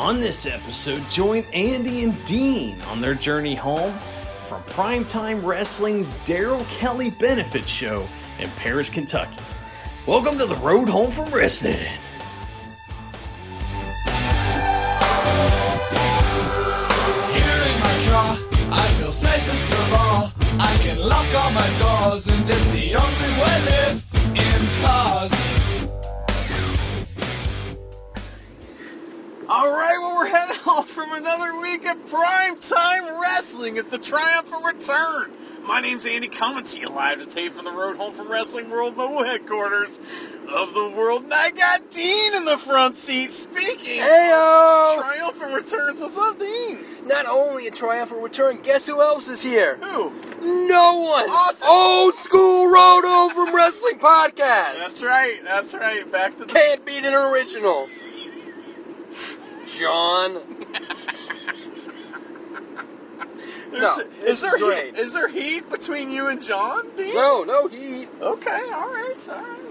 On this episode, join Andy and Dean on their journey home from Primetime Wrestling's Daryl Kelly Benefit Show in Paris, Kentucky. Welcome to the road home from wrestling. Here in my car, I feel safest of all. I can lock all my doors, and it's the only way I live in cars. All right, well, we're heading home from another week of Primetime Wrestling. It's the triumphant return. My name's Andy, coming to you live today from the road home from Wrestling World Mobile headquarters of the world. And I got Dean in the front seat speaking. Heyo! Triumphant returns. What's up, Dean? Not only a triumphant return, guess who else is here? Who? No one! Awesome. Old school road home from wrestling podcast! That's right. Back to the... Can't beat an original. John. Is there heat between you and John, Dean? No heat. Okay, all right.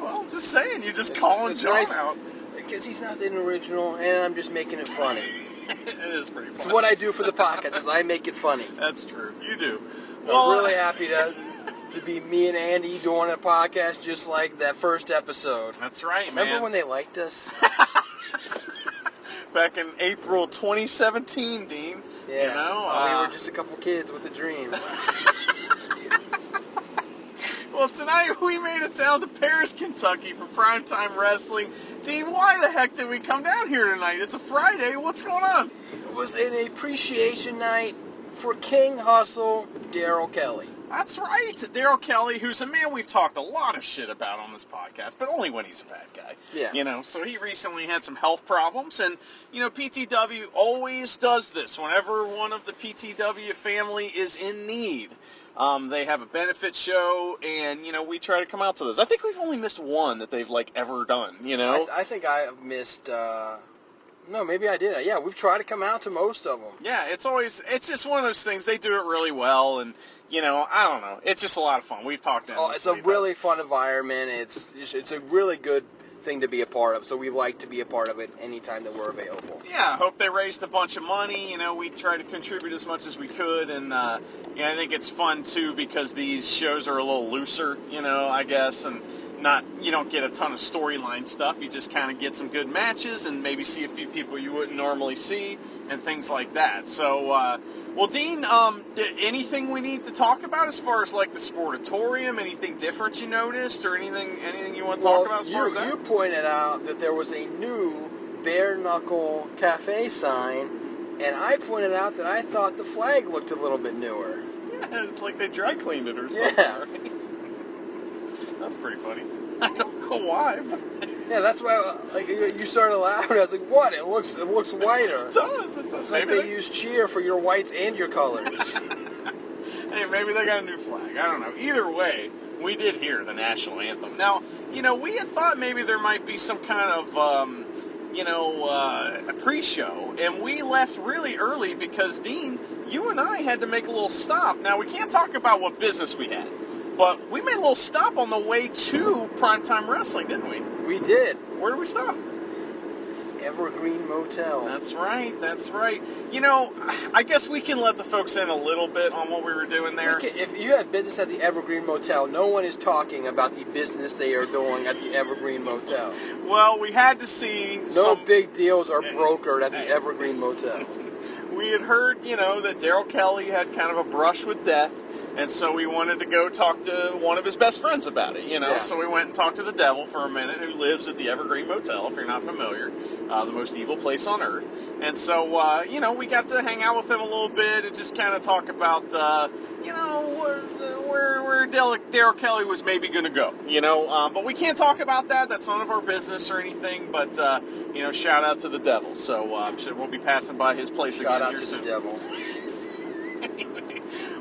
Well, I'm just saying, you're just calling John nice, out. Because he's not an original, and I'm just making it funny. It is pretty funny. It's what I do for the podcast, is I make it funny. That's true. You do. Well, I'm really happy to be me and Andy doing a podcast just like that first episode. That's right, man. Remember when they liked us? Back in April 2017, Dean. Yeah. You know, we were just a couple kids with a dream. Well, tonight we made it down to Paris, Kentucky for Primetime Wrestling. Dean, why the heck did we come down here tonight? It's a Friday. What's going on? It was an appreciation night for King Hustle, Daryl Kelly. That's right. Daryl Kelly, who's a man we've talked a lot of shit about on this podcast, but only when he's a bad guy. Yeah. You know, so he recently had some health problems, and, you know, PTW always does this. Whenever one of the PTW family is in need, they have a benefit show, and, you know, we try to come out to those. I think we've only missed one that they've, like, ever done, you know? I think I missed... No, maybe I did. Yeah, we've tried to come out to most of them. Yeah, it's just one of those things. They do it really well, and, you know, I don't know. It's just a lot of fun. We've talked to It's a really fun environment. It's a really good thing to be a part of, so we like to be a part of it anytime that we're available. Yeah, I hope they raised a bunch of money. You know, we try to contribute as much as we could, and, yeah, I think it's fun, too, because these shows are a little looser, you know, I guess, and you don't get a ton of storyline stuff. You just kind of get some good matches and maybe see a few people you wouldn't normally see and things like that. So, well, Dean, anything we need to talk about as far as like the sportatorium? Anything different you noticed, or anything you want to talk about as far as that? You pointed out that there was a new bare knuckle cafe sign, and I pointed out that I thought the flag looked a little bit newer. Yeah, it's like they dry cleaned it or something. Yeah. Right? That's pretty funny. I don't know why, but... Yeah, that's why. Like you started laughing. I was like, "What? It looks whiter." It does. It's like they use cheer for your whites and your colors. Hey, maybe they got a new flag. I don't know. Either way, we did hear the national anthem. Now, you know, we had thought maybe there might be some kind of, a pre-show, and we left really early because, Dean, you and I had to make a little stop. Now, we can't talk about what business we had, but we made a little stop on the way to Primetime Wrestling, didn't we? We did. Where did we stop? Evergreen Motel. That's right. You know, I guess we can let the folks in a little bit on what we were doing there. If you had business at the Evergreen Motel, no one is talking about the business they are doing at the Evergreen Motel. Well, we had to see No big deals are brokered at the Evergreen Motel. We had heard, you know, that Daryl Kelly had kind of a brush with death, and so we wanted to go talk to one of his best friends about it, you know. Yeah. So we went and talked to the Devil for a minute, who lives at the Evergreen Motel, if you're not familiar, the most evil place on earth. And so, you know, we got to hang out with him a little bit and just kind of talk about, you know, where Daryl Kelly was maybe going to go, you know. But we can't talk about that. That's none of our business or anything. But, you know, shout out to the Devil. So I'm sure we'll be passing by his place again here soon. Shout out to the Devil. Anyway.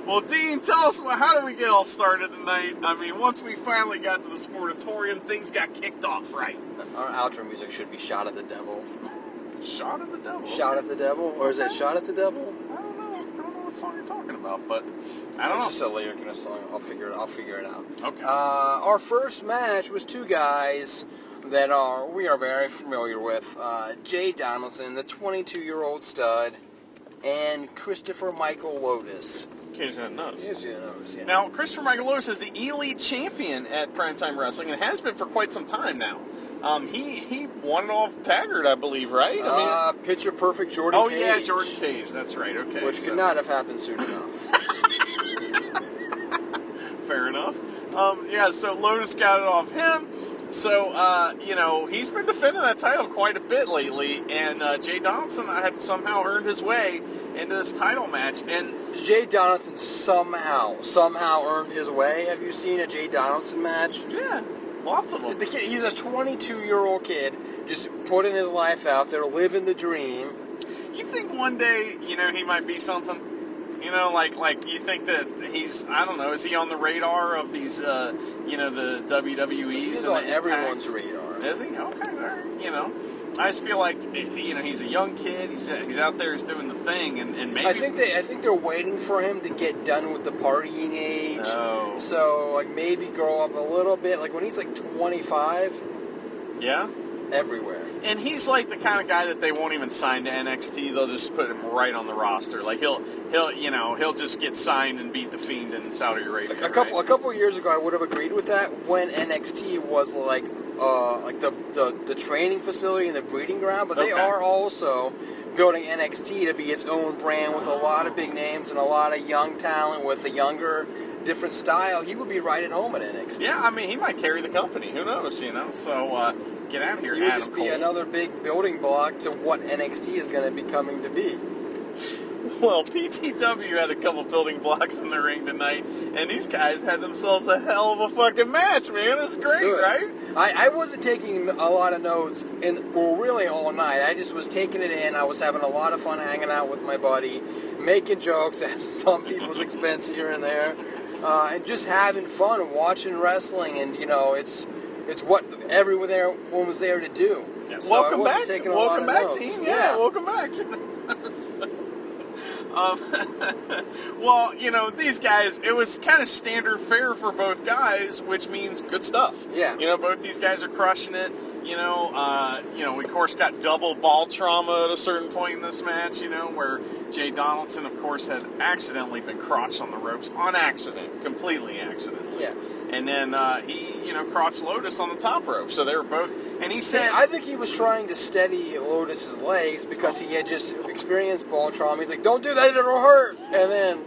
Well, Dean, tell us, how did we get all started tonight? I mean, once we finally got to the sportatorium, things got kicked off, right? Our outro music should be Shout at the Devil. Shot at the Devil? Shout at the Devil? Or is it Shot at the Devil? I don't know what song you're talking about, but I don't know. It's just a lyric in a song. I'll figure it out. Okay. Our first match was two guys that we are very familiar with. Jay Donaldson, the 22-year-old stud, and Christopher Michael Lotus. In case you didn't notice. Yes, you notice, yeah. Now, Christopher Michael Lotus is the elite champion at Primetime Wrestling and has been for quite some time now. He won it off Taggart, I believe, right? Picture perfect Jordan Cage. Oh, yeah, Jordan Cage. That's right. Okay. Which could not have happened soon enough. Fair enough. So Lotus got it off him. So, he's been defending that title quite a bit lately, and Jay Donaldson had somehow earned his way into this title match. And Jay Donaldson somehow earned his way. Have you seen a Jay Donaldson match? Yeah, lots of them. The kid, he's a 22-year-old kid, just putting his life out there, living the dream. You think one day, he might be something? Like you think that he's, I don't know, is he on the radar of these, the WWEs? He's and on the everyone's Impacts? radar. Is he? Okay, all right, I just feel like, he's a young kid, he's out there, he's doing the thing, and maybe... I think they're waiting for him to get done with the partying age. Oh. So, like, maybe grow up a little bit. Like, when he's, like, 25... Yeah? Everywhere. And he's like the kind of guy that they won't even sign to NXT. They'll just put him right on the roster. Like he'll just get signed and beat the Fiend in Saudi Arabia. A couple of years ago, I would have agreed with that when NXT was like the training facility and the breeding ground. But they are also building NXT to be its own brand with a lot of big names and a lot of young talent with a younger, different style. He would be right at home at NXT. Yeah, I mean, he might carry the company. Who knows? So. Get out of here, He would Adam just be Cole. another big building block to what NXT is going to be coming to be. Well, PTW had a couple building blocks in the ring tonight, and these guys had themselves a hell of a fucking match, man. It was great, Good. right? I wasn't taking a lot of notes, really all night. I just was taking it in. I was having a lot of fun hanging out with my buddy, making jokes at some people's expense here and there, and just having fun and watching wrestling, and, it's what everyone was there to do. Yeah. So Welcome I wasn't back. taking a Welcome lot back, of notes. team. Yeah, welcome back. Well, these guys, it was kind of standard fare for both guys, which means good stuff. Yeah. Both these guys are crushing it. We of course got double ball trauma at a certain point in this match, where Jay Donaldson, of course, had accidentally been crotched on the ropes on accident, completely accidentally. Yeah. And then he, crotched Lotus on the top rope. So they were both, and he said... I think he was trying to steady Lotus's legs because he had just experienced ball trauma. He's like, don't do that, it'll hurt. And then...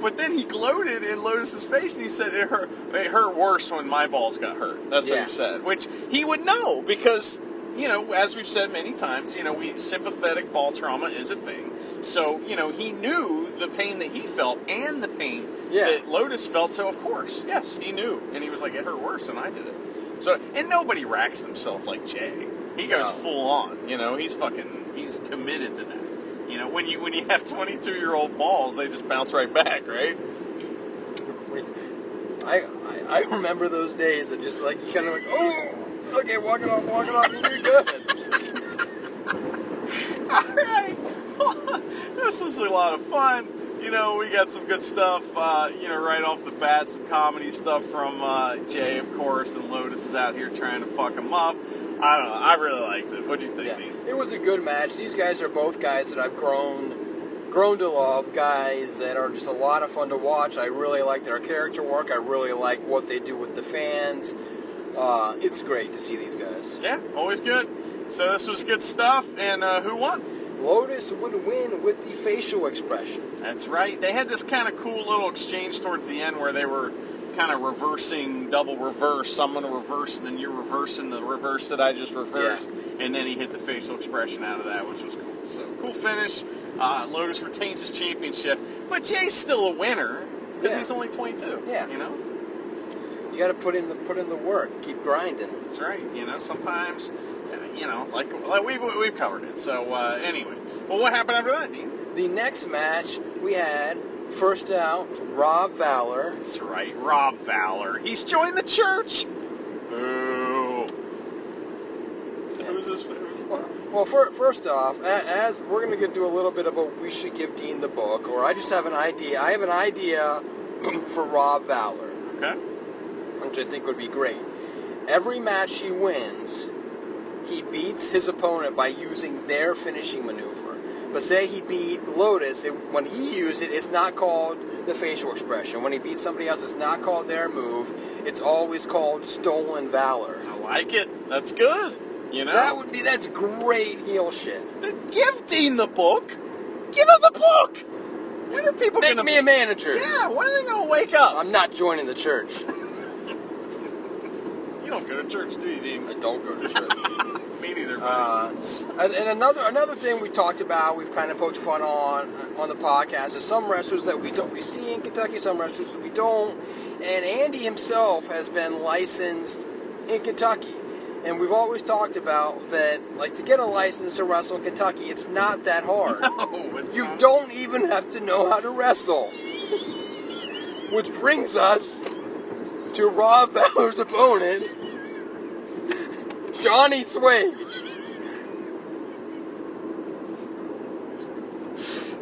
But then he gloated in Lotus's face, and he said it hurt worse when my balls got hurt. That's what he said, which he would know because, as we've said many times, sympathetic ball trauma is a thing. So, he knew the pain that he felt and the pain that Lotus felt. So, of course, yes, he knew. And he was like, it hurt worse than I did it. So, and nobody racks themselves like Jay. He goes full on. He's committed to that. When you have 22-year-old balls, they just bounce right back, right? I remember those days of just like, you kind of like, oh, okay, walk it off, you're good. All right. This was a lot of fun. We got some good stuff, right off the bat, some comedy stuff from Jay, of course, and Lotus is out here trying to fuck him up. I don't know. I really liked it. What'd you think, Dean? It was a good match. These guys are both guys that I've grown to love, guys that are just a lot of fun to watch. I really like their character work. I really like what they do with the fans. It's great to see these guys. Yeah, always good. So this was good stuff, and who won? Lotus would win with the facial expression. That's right. They had this kind of cool little exchange towards the end where they were kind of reversing, double reverse. I'm going to reverse, and then you're reversing the reverse that I just reversed. Yeah. And then he hit the facial expression out of that, which was cool. So, cool finish. Lotus retains his championship. But Jay's still a winner because he's only 22. Yeah. You got to put in the work. Keep grinding. That's right. Sometimes, like we've covered it. So, anyway. Well, what happened after that, Dean? The next match we had, first out, Rob Valor. That's right, Rob Valor. He's joined the church. Boo. Who's this? Well, first off, as we're going to do a little bit of a we should give Dean the book, or I just have an idea. I have an idea for Rob Valor. Okay. Which I think would be great. every match he wins, he beats his opponent by using their finishing maneuver. But say he beat Lotus, when he used it, it's not called the facial expression. When he beats somebody else, it's not called their move. It's always called stolen valor. I like it. That's good. You know? That's great heel shit. Give Dean the book. Give him the book. When are people Make me a manager. Yeah, when are they going to wake up? I'm not joining the church. You don't go to church, do you, Dean? I don't go to church. Me neither, buddy. And another thing we talked about, we've kind of poked fun on the podcast, is some wrestlers that we see in Kentucky, some wrestlers that we don't. And Andy himself has been licensed in Kentucky. And we've always talked about that, like, to get a license to wrestle in Kentucky, it's not that hard. No, you don't even have to know how to wrestle. Which brings us to Rob Valor's opponent, Johnny Suede.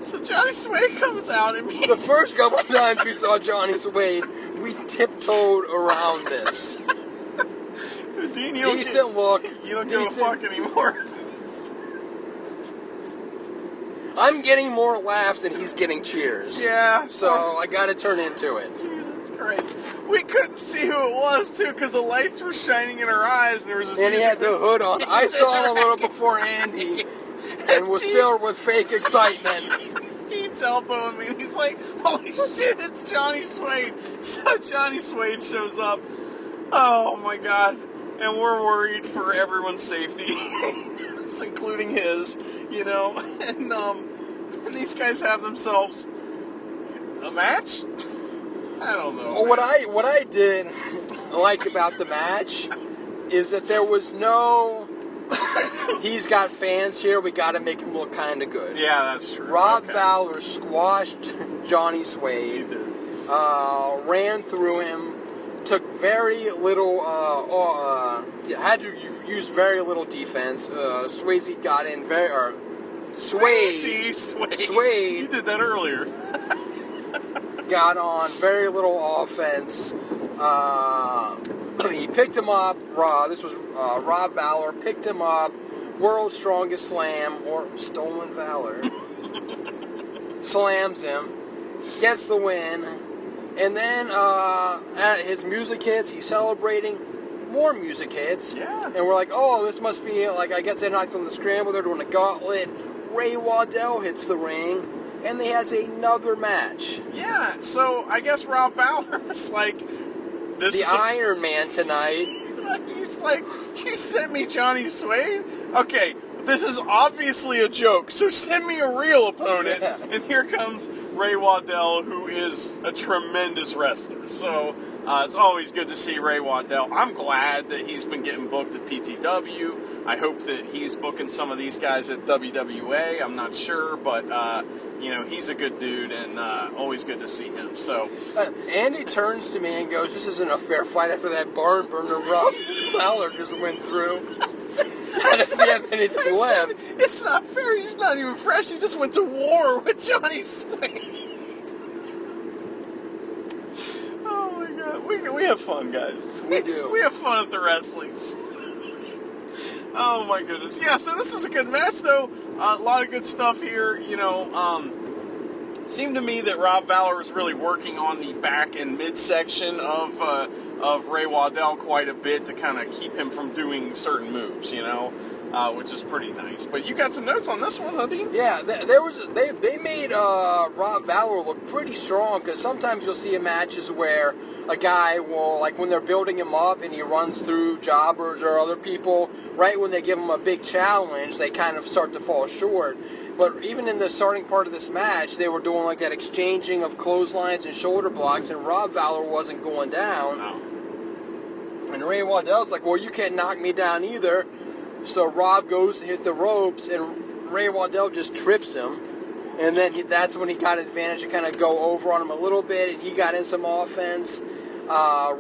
So Johnny Suede comes out and The first couple of times we saw Johnny Suede, we tiptoed around this. Dean, you Decent look. You don't give a fuck anymore. I'm getting more laughs than he's getting cheers. Yeah. So I gotta turn into it. Jesus Christ. We couldn't see who it was, too, because the lights were shining in her eyes, and there was this And he had the hood on. I saw him a little Right. before Andy and was filled with fake excitement. Dean's elbowing me, and he's like, holy shit, it's Johnny Suede. So Johnny Suede shows up. Oh, my God. And we're worried for everyone's safety, including his, you know. And these guys have themselves a match? I don't know. Well, what I did like about the match is that there was no, he's got fans here, we got to make him look kind of good. Yeah, that's true. Rob Okay. Valor squashed Johnny Suede, He did. ran through him, took very little, had to use very little defense. Swayze got in Suede You did that earlier. got on very little offense. He picked him up. This was Rob Valor picked him up. World's Strongest Slam, or Stolen Valor. Slams him, gets the win, and then at his music hits, he's celebrating. More music hits. Yeah. And we're like, oh, this must be, like, I guess they knocked on the scramble, they're doing a gauntlet. Ray Waddell hits the ring, and they has another match. Yeah, so I guess Rob Valor's like, this The is Iron Man tonight. he's like, you sent me Johnny Suede? Okay, this is obviously a joke, so send me a real opponent. Yeah. And here comes Ray Waddell, who is a tremendous wrestler. So it's always good to see Ray Waddell. I'm glad that he's been getting booked at PTW. I hope that he's booking some of these guys at WWA. I'm not sure, but you know, he's a good dude, and always good to see him. So Andy turns to me and goes, this isn't a fair fight after that barn burner Rob Valor just went through. I don't have anything left. It's not fair. He's not even fresh. He just went to war with Johnny Suede. Oh my God, we have fun, guys. We do. We have fun at the wrestlings. Oh my goodness. Yeah. So this is a good match, though. A lot of good stuff here. You know, seemed to me that Rob Valor was really working on the back and midsection of Ray Waddell quite a bit to kind of keep him from doing certain moves, you know, which is pretty nice. But you got some notes on this one, huh, Dean? Yeah, they made Rob Valor look pretty strong, because sometimes you'll see in matches where a guy will, like when they're building him up and he runs through jobbers or other people, right when they give him a big challenge, they kind of start to fall short. But even in the starting part of this match, they were doing like that exchanging of clotheslines and shoulder blocks, and Rob Valor wasn't going down. No. And Ray Waddell's like, well, you can't knock me down either. So Rob goes to hit the ropes, and Ray Waddell just trips him. And then that's when he got advantage to kind of go over on him a little bit, and he got in some offense.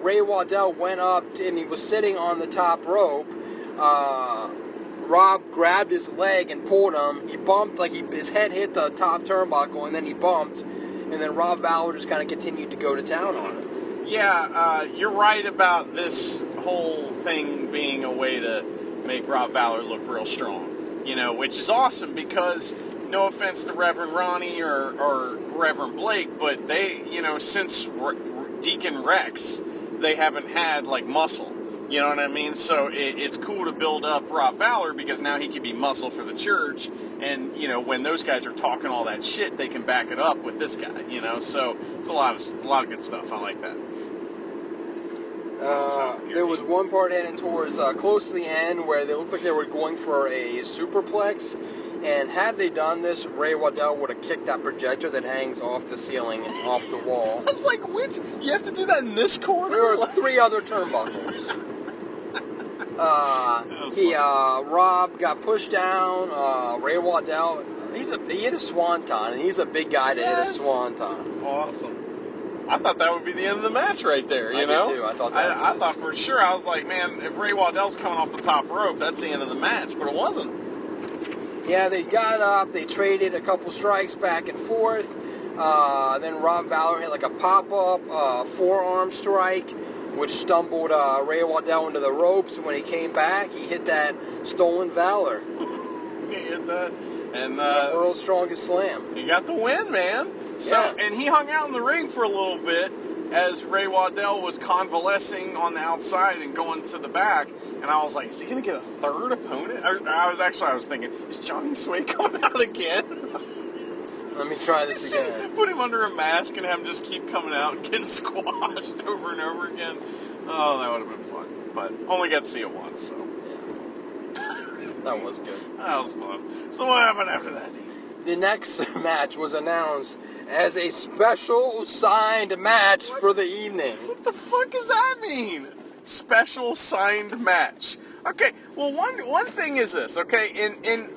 Ray Waddell went up, and he was sitting on the top rope. Rob grabbed his leg and pulled him. He bumped, like his head hit the top turnbuckle, and then he bumped. And then Rob Valor just kind of continued to go to town on him. Yeah, you're right about this whole thing being a way to make Rob Valor look real strong, which is awesome because, no offense to Reverend Ronnie or Reverend Blake, but they, since Deacon Rex, they haven't had, like, muscle. You know what I mean? So it's cool to build up Rob Valor because now he can be muscle for the church. And, when those guys are talking all that shit, they can back it up with this guy, So it's a lot of good stuff. I like that. There was one part heading towards close to the end where they looked like they were going for a superplex. And had they done this, Ray Waddell would have kicked that projector that hangs off the ceiling and off the wall. I was like, which? You have to do that in this corner? There are 3 other turnbuckles. Rob got pushed down. Ray Waddell, he hit a swanton, and he's a big guy to hit a swanton. Awesome. I thought that would be the end of the match right there, I did too. I thought that I thought for sure. I was like, man, if Ray Waddell's coming off the top rope, that's the end of the match, but it wasn't. Yeah, they got up, they traded a couple strikes back and forth. Then Rob Valor hit like a pop-up forearm strike, which stumbled Ray Waddell into the ropes. And when he came back, he hit that stolen Valor. He hit that. And the world's strongest slam. He got the win, man. So, and he hung out in the ring for a little bit as Ray Waddell was convalescing on the outside and going to the back. And I was like, is he going to get a third opponent? I was thinking, is Johnny Sway coming out again? Let me try this again. Put him under a mask and have him just keep coming out and getting squashed over and over again. Oh, that would have been fun. But only got to see it once, so. That was good. That was fun. So what happened after that? The next match was announced as a special signed match for the evening. What the fuck does that mean? Special signed match. Okay, well one thing is this, okay? In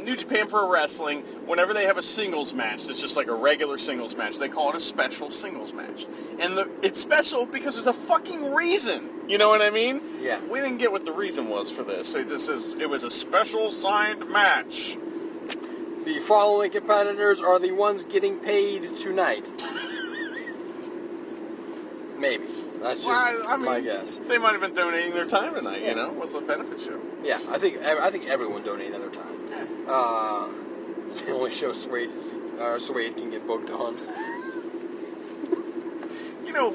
New Japan Pro Wrestling, whenever they have a singles match that's just like a regular singles match, they call it a special singles match. And it's special because there's a fucking reason. You know what I mean? Yeah. We didn't get what the reason was for this. It just says it was a special signed match. The following competitors are the ones getting paid tonight. Maybe. That's just my guess. They might have been donating their time tonight, What's the benefit show? Yeah, I think everyone donated their time. It's the only show Suede can get booked on.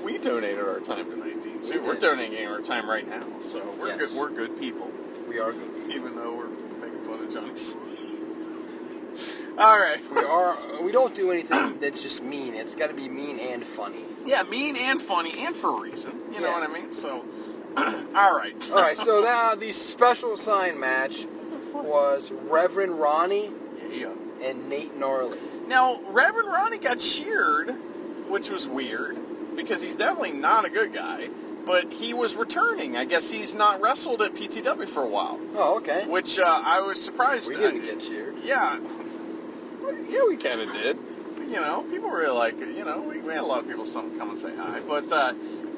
We donated our time tonight, Dean. So we're donating our time right now. So we're good. We're good people. We are good people. Even though we're making fun of Johnny Sway. All right. We don't do anything that's just mean. It's got to be mean and funny. Yeah, mean and funny and for a reason. You know what I mean? So, all right. All right. So now the special sign match was Reverend Ronnie and Nate Gnarly. Now, Reverend Ronnie got cheered, which was weird because he's definitely not a good guy. But he was returning. I guess he's not wrestled at PTW for a while. Oh, okay. Which I was surprised. We didn't get cheered. Yeah. Yeah, we kind of did. People really like it. We had a lot of people come and say hi. But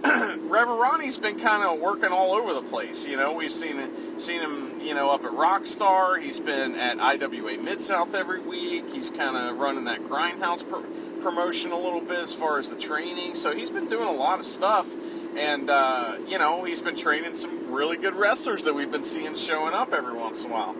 Reverend Ronnie's been kind of working all over the place. We've seen him, up at Rockstar. He's been at IWA Mid-South every week. He's kind of running that Grindhouse promotion a little bit as far as the training. So he's been doing a lot of stuff. And, he's been training some really good wrestlers that we've been seeing showing up every once in a while.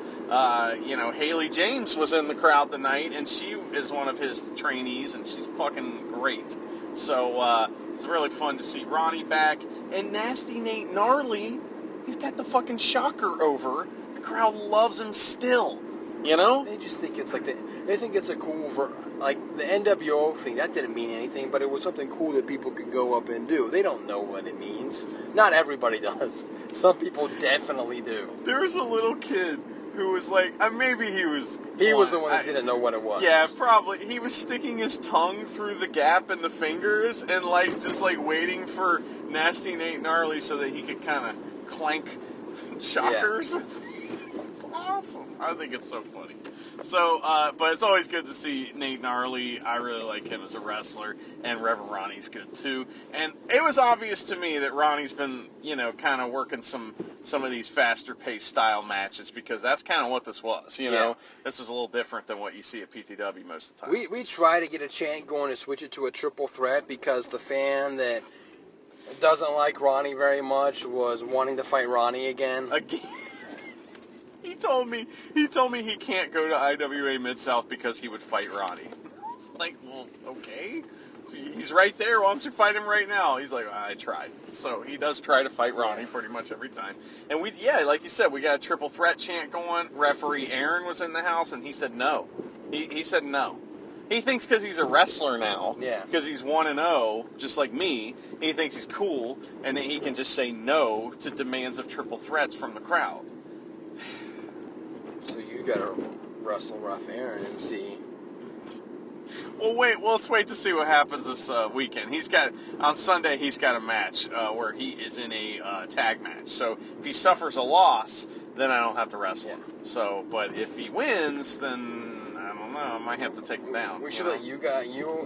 Haley James was in the crowd tonight, and she is one of his trainees, and she's fucking great. So, it's really fun to see Ronnie back. And Nasty Nate Gnarly, he's got the fucking shocker over. The crowd loves him still, They just think it's they think it's a cool, the NWO thing, that didn't mean anything, but it was something cool that people could go up and do. They don't know what it means. Not everybody does. Some people definitely do. There was a little kid who was like, maybe he was... He was the one that didn't know what it was. Yeah, probably. He was sticking his tongue through the gap in the fingers and, just waiting for Nasty Nate Gnarly so that he could kind of clank shockers. Yeah. It's awesome. I think it's so funny. So, but it's always good to see Nate Gnarly. I really like him as a wrestler, and Reverend Ronnie's good too. And it was obvious to me that Ronnie's been, kind of working some of these faster-paced style matches because that's kind of what this was. This is a little different than what you see at PTW most of the time. We try to get a chant going to switch it to a triple threat because the fan that doesn't like Ronnie very much, was wanting to fight Ronnie again. Again. He told me he can't go to IWA Mid-South because he would fight Ronnie. It's like, well, okay. He's right there. Why don't you fight him right now? He's like, I tried. So he does try to fight Ronnie pretty much every time. And like you said, we got a triple threat chant going. Referee Aaron was in the house, and he said no. He said no. He thinks because he's a wrestler now, because he's 1-0, just like me, he thinks he's cool, and that he can just say no to demands of triple threats from the crowd. So you gotta wrestle Rough Aaron and see. Well, let's wait to see what happens this weekend. On Sunday, he's got a match where he is in a tag match. So if he suffers a loss, then I don't have to wrestle him. So, but if he wins, then I don't know. I might have to take him down. We should let you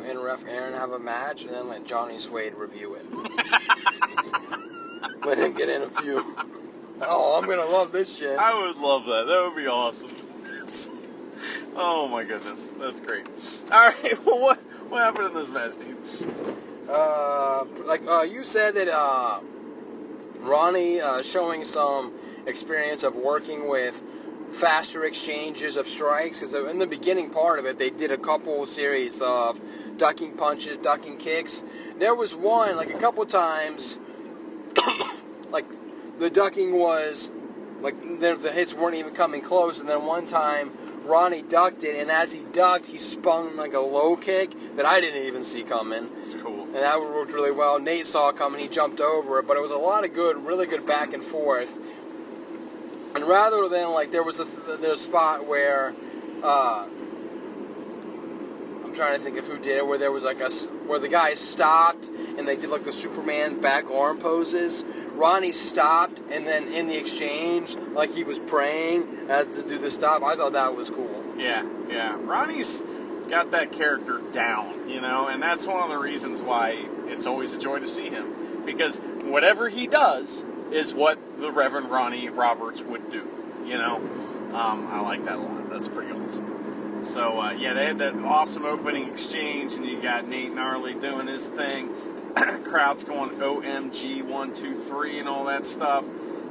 and Ref Aaron have a match, and then let Johnny Suede review it. Let him get in a few. Oh, I'm gonna love this shit. I would love that. That would be awesome. Oh my goodness, that's great. All right, well, what happened in this match, Dean? You said that Ronnie showing some experience of working with faster exchanges of strikes, because in the beginning part of it, they did a couple series of ducking punches, ducking kicks. There was one, like a couple times, like the ducking was, like the hits weren't even coming close, and then one time Ronnie ducked it, and as he ducked, he spun like a low kick that I didn't even see coming. It's cool. And that worked really well. Nate saw it coming, he jumped over it, but it was a lot of really good back and forth. And rather than, like, there was a spot where, I'm trying to think of who did it, where there was like where the guy stopped and they did like the Superman back arm poses. Ronnie stopped, and then in the exchange, like he was praying as to do the stop. I thought that was cool. Yeah. Ronnie's got that character down, and that's one of the reasons why it's always a joy to see him. Because whatever he does is what the Reverend Ronnie Roberts would do, I like that a lot. That's pretty awesome. So, they had that awesome opening exchange, and you got Nate Gnarly doing his thing. Crowd's going OMG 1, 2, 3 and all that stuff.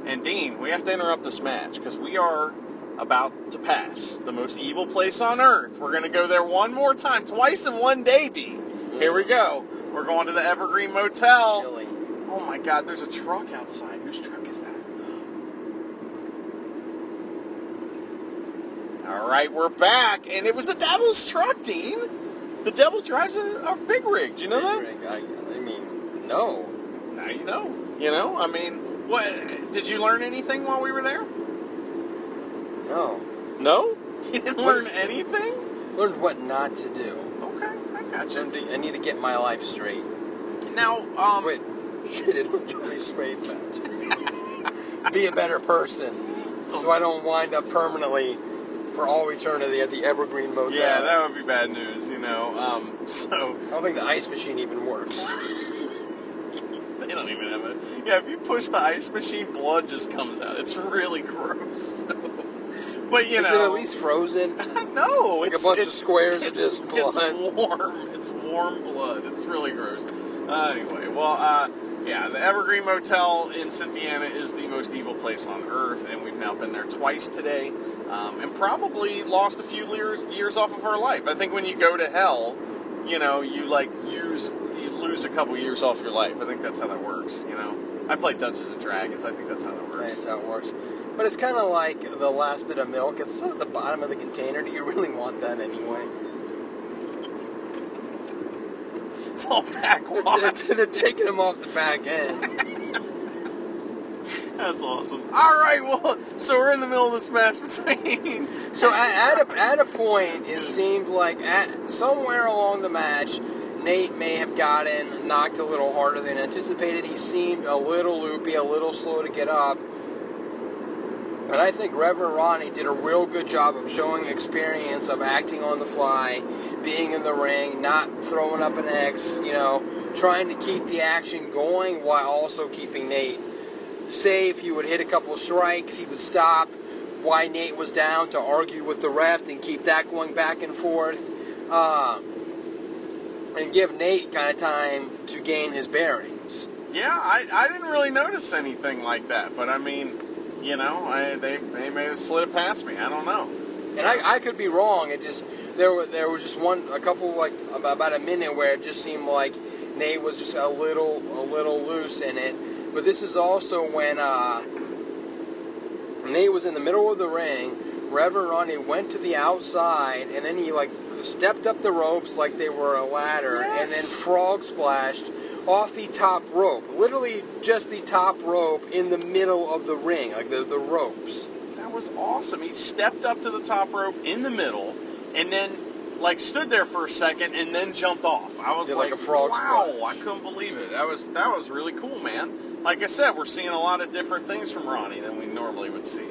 And Dean, we have to interrupt this match because we are about to pass the most evil place on earth. We're going to go there one more time, twice in one day, Dean. Here we go. We're going to the Evergreen Motel. Really? Oh my God, there's a truck outside. Whose truck is that? All right, we're back, and it was the Devil's truck, Dean. The Devil drives a big rig. Do you know that? I mean, no. Now you know. I mean, what? Did you learn anything while we were there? No. No? You didn't learn anything? Learned what not to do. Okay, I gotcha. I need to get my life straight. Now, Wait, shit, it don't Johnny Suede matches. Be a better person, so I don't wind up permanently for all eternity at the Evergreen Motel. Yeah, that would be bad news, So I don't think the ice machine even works. They don't even have it. Yeah, if you push the ice machine, blood just comes out. It's really gross. But Is it at least frozen? No, like a bunch of squares of just blood. It's warm. It's warm blood. It's really gross. Anyway, well, the Evergreen Motel in Cynthiana is the most evil place on earth, and we've now been there twice today, and probably lost a few years off of our life. I think when you go to hell, you lose a couple years off your life. I think that's how that works. I played Dungeons and Dragons. I think that's how that works. That's how it works. But it's kind of like the last bit of milk. It's at the bottom of the container. Do you really want that anyway? It's all backwash. They're taking them off the back end. That's awesome. All right, well, so we're in the middle of this match between... So at a point, it seemed like somewhere along the match, Nate may have gotten knocked a little harder than anticipated. He seemed a little loopy, a little slow to get up. And I think Reverend Ronnie did a real good job of showing experience of acting on the fly, being in the ring, not throwing up an X, trying to keep the action going while also keeping Nate safe. He would hit a couple of strikes, he would stop while Nate was down to argue with the ref and keep that going back and forth, and give Nate kind of time to gain his bearings. Yeah, I didn't really notice anything like that, but I mean, you know, they may have slid it past me. I don't know. And I could be wrong. It just there was just a couple like about a minute where it just seemed like Nate was just a little loose in it. But this is also when Nate was in the middle of the ring. Reverend Ronnie went to the outside, and then he like stepped up the ropes like they were a ladder, and then frog splashed off the top rope. Literally just the top rope in the middle of the ring, like the ropes. That was awesome. He stepped up to the top rope in the middle, and then like stood there for a second, and then jumped off. I was like a frog wow, splash. I couldn't believe it. That was really cool, man. Like I said, we're seeing a lot of different things from Ronnie than we normally would see.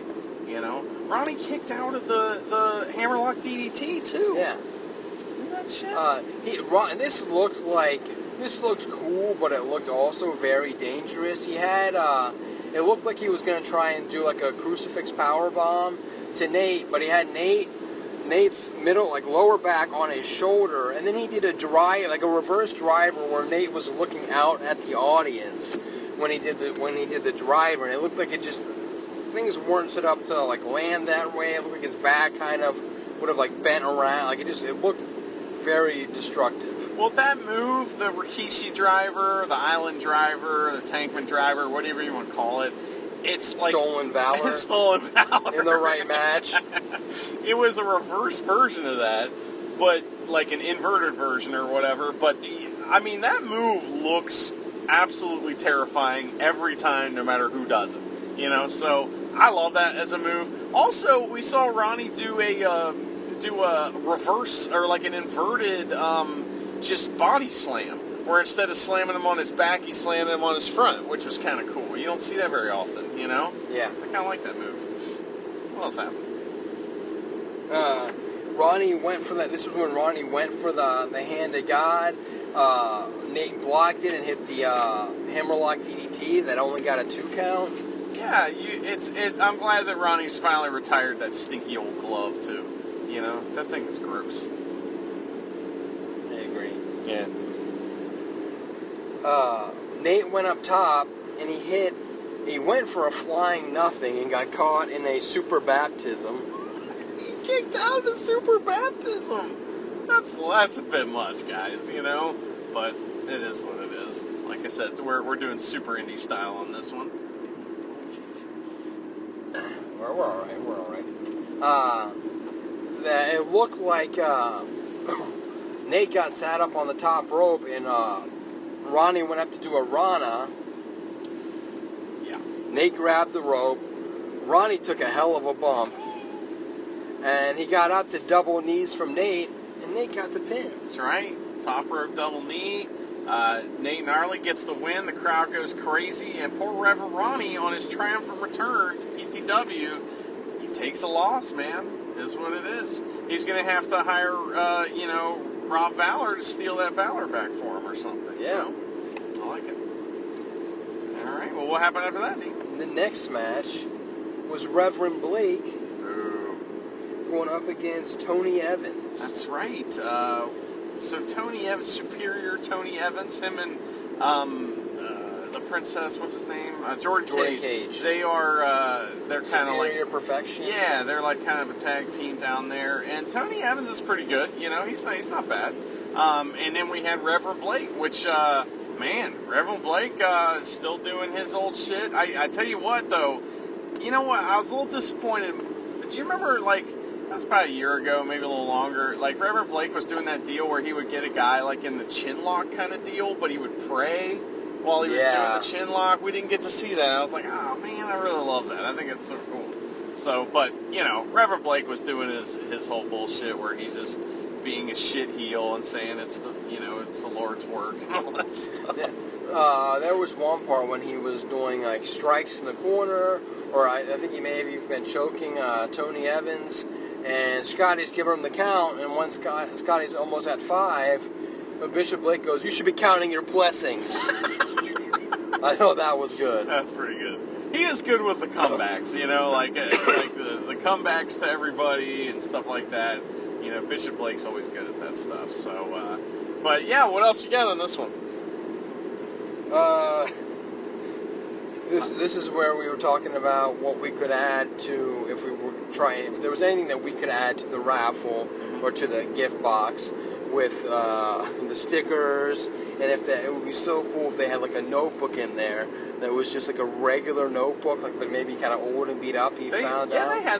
You know, Ronnie kicked out of the hammerlock DDT too. Yeah. Isn't that shit? And this looked cool, but it looked also very dangerous. He had it looked like he was going to try and do like a crucifix power bomb to Nate, but he had Nate's middle, like lower back on his shoulder, and then he did a reverse driver where Nate was looking out at the audience when he did the driver, and it looked like things weren't set up to like land that way. It looked like his back kind of would have like bent around, like it looked very destructive. Well, that move, the Rikishi driver, the Island driver, the Tankman driver, whatever you want to call it, it's like Stolen Valor. Stolen Valor. In the right match. It was a reverse version of that, but like an inverted version or whatever. But I mean, that move looks absolutely terrifying every time, no matter who does it. You know, so I love that as a move. Also, we saw Ronnie do a reverse or like an inverted just body slam, where instead of slamming him on his back, he slammed him on his front, which was kind of cool. You don't see that very often, you know? Yeah. I kind of like that move. What else happened? Ronnie went for that. This was when Ronnie went for the hand of God. Nate blocked it and hit the hammerlock DDT that only got a 2 count. Yeah, I'm glad that Ronnie's finally retired that stinky old glove too. You know, that thing is gross. I agree. Yeah. Nate went up top and he went for a flying nothing and got caught in a super baptism. He kicked out the super baptism. That's a bit much, guys, you know, but it is what it is. Like I said, we're doing super indie style on this one. Jeez. We're all right. It looked like Nate got sat up on the top rope, and Ronnie went up to do a Rana. Yeah. Nate grabbed the rope. Ronnie took a hell of a bump, and he got up to double knees from Nate, and Nate got the pin. That's right. Top rope double knee. Nate Gnarly gets the win. The crowd goes crazy, and poor Reverend Ronnie on his triumphant return to PTW, he takes a loss, man. Is what it is. He's going to have to hire, Rob Valor to steal that Valor back for him or something. Yeah. You know? I like it. All right. Well, what happened after that, Dean? The next match was Reverend Blake going up against Tony Evans. That's right. So Tony Evans, Superior Tony Evans, him and the princess, what's his name? Jordan Cage. They're kind of like Superior Perfection. Yeah, they're like kind of a tag team down there, and Tony Evans is pretty good. You know, he's not bad. And then we had Reverend Blake, which Reverend Blake is still doing his old shit. I tell you what, though, you know what? I was a little disappointed. Do you remember, like, that was about a year ago, maybe a little longer, like Reverend Blake was doing that deal where he would get a guy like in the chin lock kind of deal, but he would pray while he was doing the chin lock. We didn't get to see that. I was like, oh man, I really love that. I think it's so cool. So, but, you know, Reverend Blake was doing his whole bullshit where he's just being a shit heel and saying it's the Lord's work and all that stuff. There was one part when he was doing like strikes in the corner, or I think he may have even been choking Tony Evans, and Scotty's giving him the count, and once Scotty's almost at 5, Bishop Blake goes, "You should be counting your blessings." I thought that was good. That's pretty good. He is good with the comebacks, you know, like the comebacks to everybody and stuff like that. You know, Bishop Blake's always good at that stuff. So, but yeah, what else you got on this one? This is where we were talking about what we could add to if we were trying. If there was anything that we could add to the raffle or to the gift box with the stickers, and if that, it would be so cool if they had like a notebook in there that was just like a regular notebook, like but maybe kind of old and beat up. They had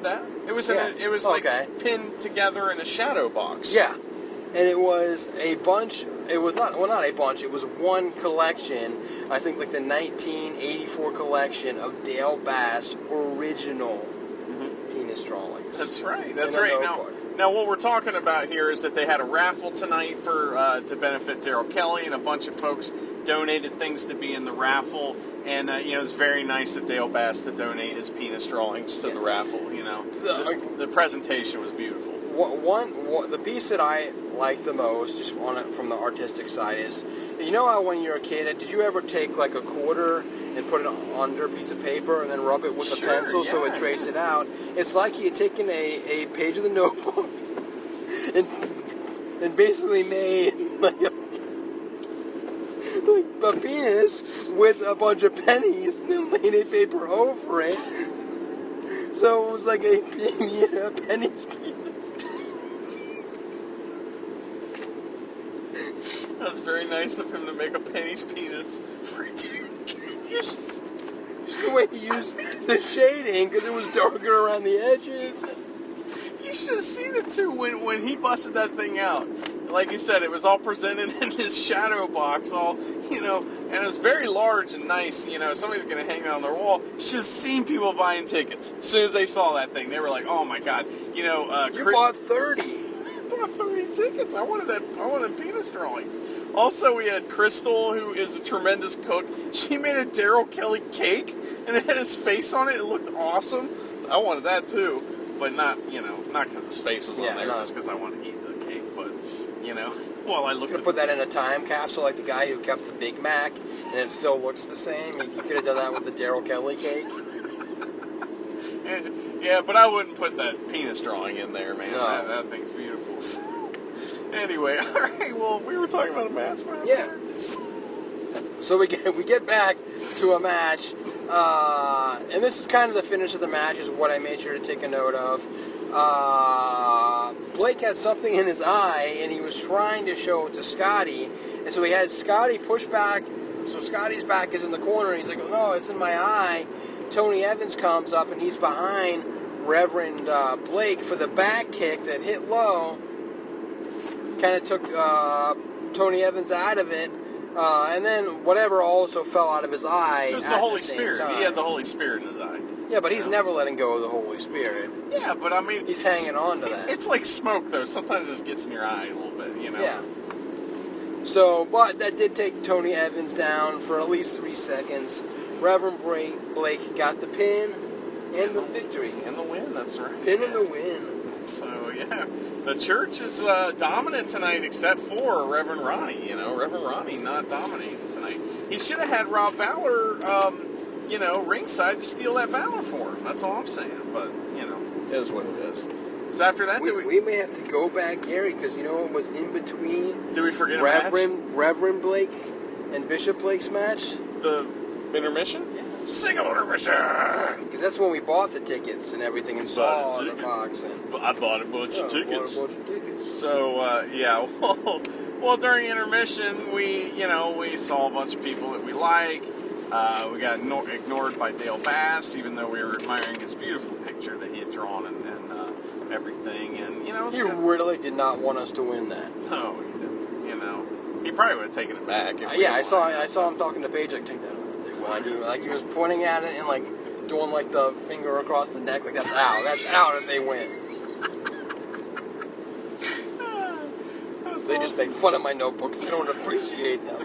that. It was like pinned together in a shadow box. Yeah, and it was a bunch. It was not a bunch. It was one collection. I think like the 1984 collection of Dale Bass original penis drawings. That's right. That's right. Now, what we're talking about here is that they had a raffle tonight for to benefit Daryl Kelly, and a bunch of folks donated things to be in the raffle. And it was very nice of Dale Bass to donate his penis drawings to the raffle. The presentation was beautiful. The piece that I like the most, just from the artistic side, is how when you're a kid, did you ever take like a quarter and put it under a piece of paper and then rub it with a pencil so it traced it out? It's like he had taken a page of the notebook and basically made like a penis with a bunch of pennies and then laid a paper over it. So it was like a penny's penis. That's very nice of him to make a penny's penis for Just the way he used the shading, because it was darker around the edges. You should have seen it too when he busted that thing out. Like you said, it was all presented in his shadow box, and it was very large and nice. Somebody's going to hang it on their wall. You should have seen people buying tickets. As soon as they saw that thing, they were like, oh my God. You bought 30. I bought 30 tickets. I wanted penis drawings. Also, we had Crystal, who is a tremendous cook. She made a Daryl Kelly cake, and it had his face on it. It looked awesome. I wanted that too, but not because his face was on there, just because I wanted to eat the cake. But while I looked, you could have put that in a time capsule, like the guy who kept the Big Mac, and it still looks the same. You could have done that with the Daryl Kelly cake. Yeah, but I wouldn't put that penis drawing in there, man. No. That thing's beautiful. Anyway, all right. Well, we were talking about a match, right? Yeah. So we get back to a match, and this is kind of the finish of the match, is what I made sure to take a note of. Blake had something in his eye, and he was trying to show it to Scotty, and so he had Scotty push back. So Scotty's back is in the corner, and he's like, "No, it's in my eye." Tony Evans comes up, and he's behind Reverend Blake for the back kick that hit low. Kind of took Tony Evans out of it, and then whatever also fell out of his eye. It was the Holy Spirit. He had the Holy Spirit in his eye. Yeah, but he's never letting go of the Holy Spirit. Yeah, but I mean, he's hanging on to that. It's like smoke, though. Sometimes it gets in your eye a little bit, Yeah. So, but that did take Tony Evans down for at least 3 seconds. Reverend Blake got the pin and the victory. And the win, that's right. Pin and the win. So, yeah. The church is dominant tonight except for Reverend Ronnie. Reverend Ronnie not dominating tonight. He should have had Rob Fowler, ringside to steal that Fowler for him. That's all I'm saying. But, it is what it is. So after that, we may have to go back, Gary, because what was in between? Did we forget a match? Reverend Blake and Bishop Blake's match? The intermission? Yeah. Single intermission! Because that's when we bought the tickets and everything and saw the box. And I bought a bunch of tickets. Bought a bunch of tickets. So, well, during intermission, we saw a bunch of people that we like. We got ignored by Dale Bass, even though we were admiring his beautiful picture that he had drawn and everything. And, it was he really did not want us to win that. No, he didn't. He probably would have taken it back. I saw him talking to Paige, like, take that off. Like he was pointing at it and like doing like the finger across the neck, like that's out if they win. They just make fun of my notebooks. They don't appreciate them.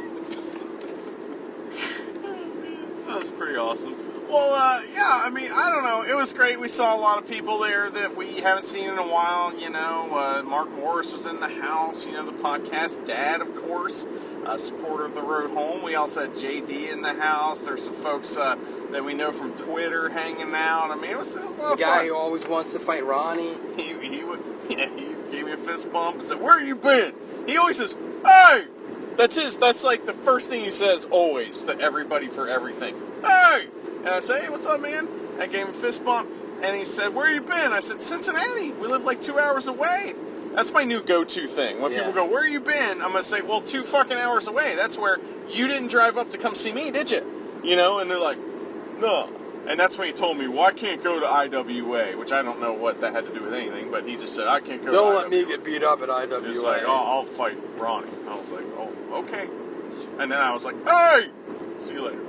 That's pretty awesome. Well, I mean, I don't know. It was great. We saw a lot of people there that we haven't seen in a while. Mark Morris was in the house. The podcast dad, of course, supporter of the road home. We also had JD in the house. There's some folks that we know from Twitter hanging out. I mean, it was a lot of fun. The guy who always wants to fight Ronnie. He gave me a fist bump and said, "Where you been?" He always says, "Hey!" That's like the first thing he says always to everybody for everything. "Hey!" And I said, hey, what's up, man? I gave him a fist bump, and he said, where you been? I said, Cincinnati. We live like 2 hours away. That's my new go-to thing. When people go, where you been? I'm going to say, well, 2 fucking hours away. That's where you didn't drive up to come see me, did you? You know, and they're like, no. And that's when he told me, well, I can't go to IWA, which I don't know what that had to do with anything, but he just said, I can't go to IWA. Don't let me get beat up at IWA. He's like, oh, I'll fight Ronnie. I was like, oh, okay. And then I was like, hey! See you later.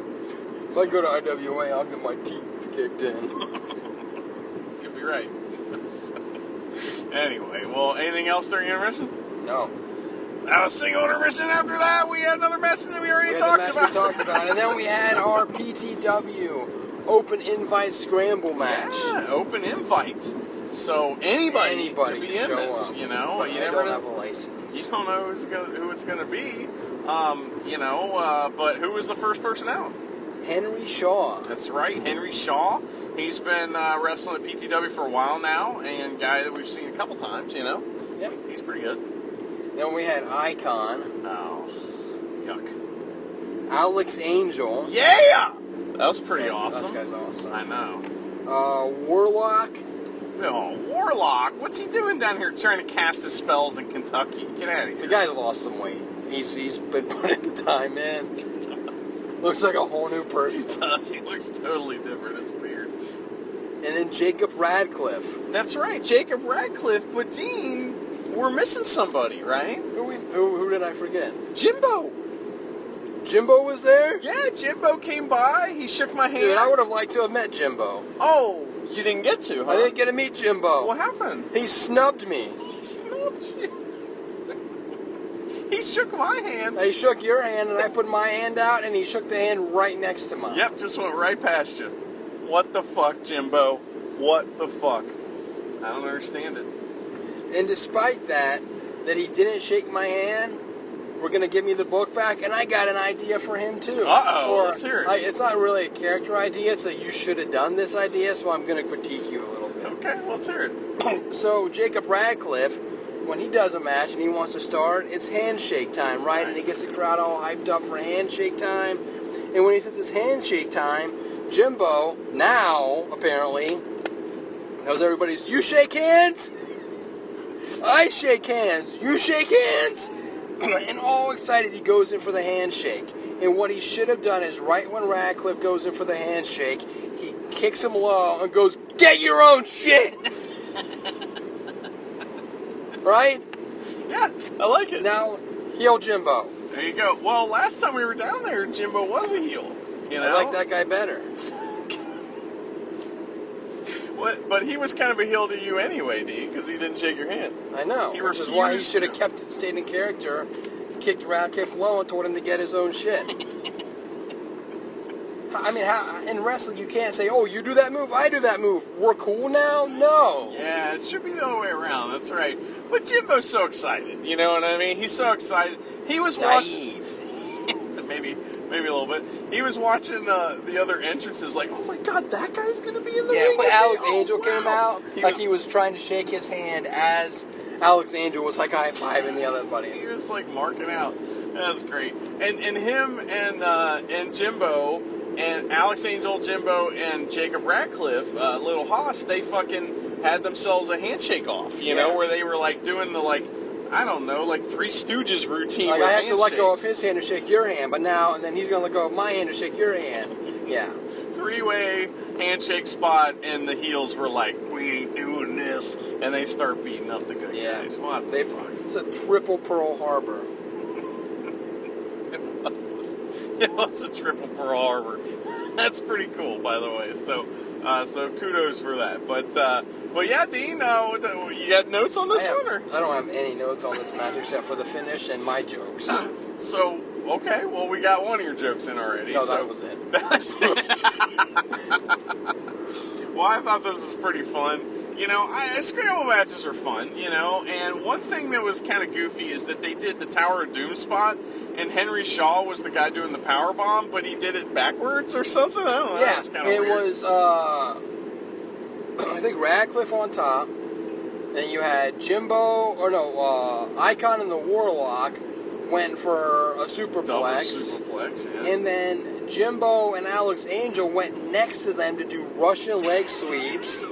If I go to IWA, I'll get my teeth kicked in. Could be right. Anyway, well, anything else during intermission? No. That was single intermission. After that, we had another match that we already talked about. And then we had our PTW Open Invite Scramble match. Yeah, open invite. So anybody can be in show this, up. you know. But You I never don't know. have a license. You don't know who it's gonna be. You know, but who was the first person out? Henry Shaw. That's right, Henry Shaw. He's been wrestling at PTW for a while now, and guy that we've seen a couple times, you know. Yep. He's pretty good. Then we had Icon. Oh, yuck. Alex Angel. Yeah! That was pretty awesome. That guy's awesome. I know. Warlock. Oh, Warlock. What's he doing down here trying to cast his spells in Kentucky? Get out of here. The guy's lost some weight. He's been putting the time in. He does. Looks like a whole new He person. does. He looks totally different. It's weird. And then Jacob Radcliffe. That's right, Jacob Radcliffe. But Dean, we're missing somebody, right? Who did I forget? Jimbo. Jimbo was there? Yeah, Jimbo came by. He shook my hand. Dude, I would have liked to have met Jimbo. Oh, you didn't get to, huh? I didn't get to meet Jimbo. What happened? He snubbed me. He snubbed you. He shook my hand. He shook your hand, and I put my hand out, and he shook the hand right next to mine. Yep, just went right past you. What the fuck, Jimbo? What the fuck? I don't understand it. And despite that he didn't shake my hand, we're going to give me the book back, and I got an idea for him, too. Uh-oh, let's hear it. It's not really a character idea, it's a you should have done this idea, so I'm going to critique you a little bit. Okay, let's hear it. So, Jacob Radcliffe, when he does a match and he wants to start, it's handshake time, right? And he gets the crowd all hyped up for handshake time. And when he says it's handshake time, Jimbo, now, apparently, knows everybody's, you shake hands? I shake hands. You shake hands? And all excited, he goes in for the handshake. And what he should have done is right when Radcliffe goes in for the handshake, he kicks him low and goes, get your own shit! Right? Yeah, I like it. Now, heel Jimbo. There you go. Well, last time we were down there, Jimbo was a heel. You know? I like that guy better. What? But he was kind of a heel to you anyway, Dean, because he didn't shake your hand. I know, He which is why he refused should have to. kept stayed in character, kicked Radcliffe low and told him to get his own shit. I mean, in wrestling, you can't say, oh, you do that move, I do that move. We're cool now? No. Yeah, it should be the other way around. That's right. But Jimbo's so excited. You know what I mean? He's so excited. He was watching. Naive. maybe a little bit. He was watching the other entrances, like, oh my god, that guy's gonna be in the Yeah, ring. when Alex Oh, Angel came wow. out, he was trying to shake his hand as Alex Angel was like high-fiving the other buddy. He was like marking out. That's great. And him and Jimbo and Alex Angel, Jimbo, and Jacob Radcliffe, Little Haas, they fucking had themselves a handshake off, you know, where they were like doing the I don't know, like Three Stooges routine. Like, with I have to let go of handshakes. his hand to shake your hand, but now, and then he's going to let go of my hand to shake your hand. Yeah. Three-way handshake spot, and the heels were like, we ain't doing this, and they start beating up the good guys. What the fuck? It's a triple Pearl Harbor. It was a triple Pearl Harbor. That's pretty cool, by the way. So kudos for that. But yeah, Dean, you got notes on this one? Or? I don't have any notes on this match except for the finish and my jokes. So, okay, well, we got one of your jokes in already. No, so. that was it. That's it. Well, I thought this was pretty fun. You know, scramble matches are fun, you know, and one thing that was kind of goofy is that they did the Tower of Doom spot, and Henry Shaw was the guy doing the power bomb, but he did it backwards or something. I don't know. Yeah, It it was, I think Radcliffe on top, then you had Jimbo, Icon and the Warlock went for a Double superplex. superplex, yeah. And then Jimbo and Alex Angel went next to them to do Russian leg sweeps.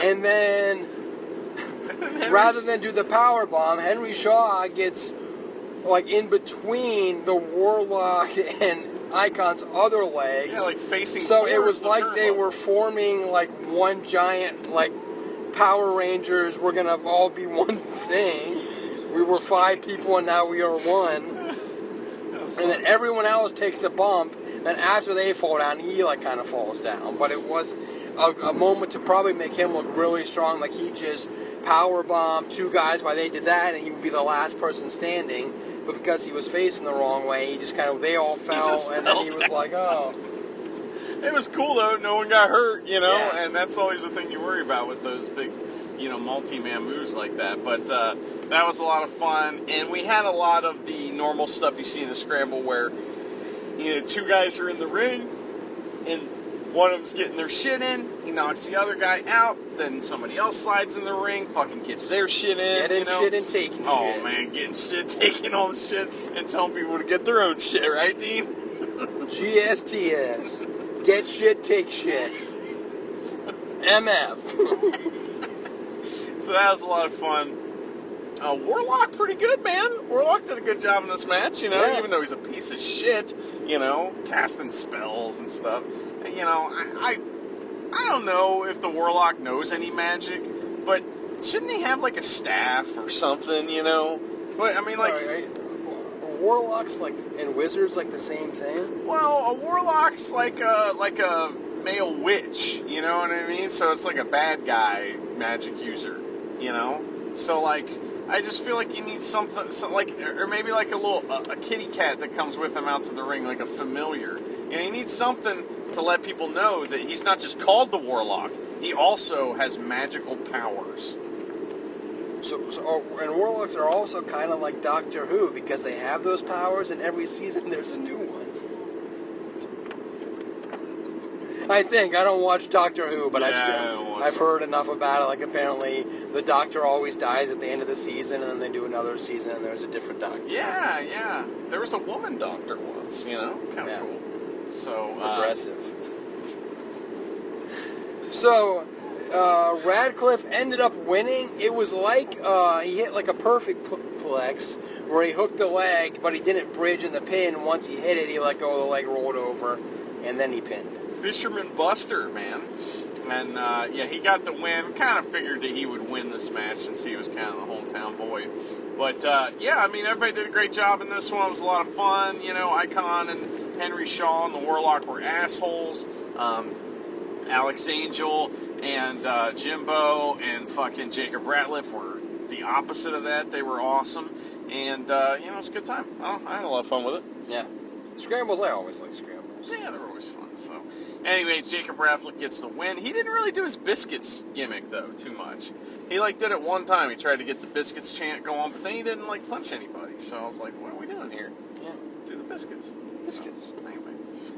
And then, rather than do the power bomb, Henry Shaw gets like in between the Warlock and Icon's other legs. Yeah, like facing So it towards was the like they turnbuckle. were forming like one giant, like Power Rangers. We're gonna all be one thing. We were 5 people and now we are one. And then everyone else takes a bump. And after they fall down, he like kind of falls down. But it was a moment to probably make him look really strong. Like he just power bombed 2 guys while they did that, and he would be the last person standing. But because he was facing the wrong way, he just kind of, they all fell, and then he was like, oh. It was cool though, no one got hurt, you know, Yeah. and that's always the thing you worry about with those big, you know, multi-man moves like that. But that was a lot of fun, and we had a lot of the normal stuff you see in the scramble where, you know, 2 guys are in the ring, and one of them's getting their shit in, he knocks the other guy out, then somebody else slides in the ring, fucking gets their shit in, Getting you know? shit and taking Oh shit. man, getting shit, taking all the shit, and telling people to get their own shit, right, Dean? GSTS. Get shit, take shit. MF. So that was a lot of fun. Warlock, pretty good, man. Warlock did a good job in this match, you know, Yeah. even though he's a piece of shit, you know, casting spells and stuff. You know, I don't know if the Warlock knows any magic, but shouldn't he have like a staff or something, you know? But I mean, like, Are Warlocks like and wizards like the same thing? well, a Warlock's like a male witch, you know what I mean? So it's like a bad guy magic user, you know? So like, I just feel like you need something, like, or maybe like a kitty cat that comes with him out to the ring, like a familiar. You know, you need something to let people know that he's not just called the Warlock. He also has magical powers. And Warlocks are also kind of like Doctor Who because they have those powers, and every season there's a new one. I think. I don't watch Doctor Who, but Yeah, I don't watch I've heard enough about it. Like apparently the Doctor always dies at the end of the season, and then they do another season, and there's a different Doctor. Yeah, yeah. There was a woman doctor once, you know? Kind of Yeah. cool. So, Aggressive. So, Radcliffe ended up winning. It was like he hit like a perfect plex where he hooked the leg, but he didn't bridge in the pin. Once he hit it, he let go of the leg, rolled over, and then he pinned. Fisherman Buster, man. And, yeah, he got the win. Kind of figured that he would win this match since he was kind of the hometown boy. But, yeah, I mean, everybody did a great job in this one. It was a lot of fun. You know, Icon and Henry Shaw and the Warlock were assholes. Alex Angel and Jimbo and fucking Jacob Ratliff were the opposite of that. They were awesome. And, you know, it's a good time. I had a lot of fun with it. Yeah. Scrambles, I always like scrambles. Yeah, they're always fun. So, anyways, Jacob Ratliff gets the win. He didn't really do his biscuits gimmick though too much. He like did it one time. He tried to get the biscuits chant going, but then he didn't like punch anybody. So I was like, what are we doing here? Yeah. Do the biscuits. Biscuits. So, anyway.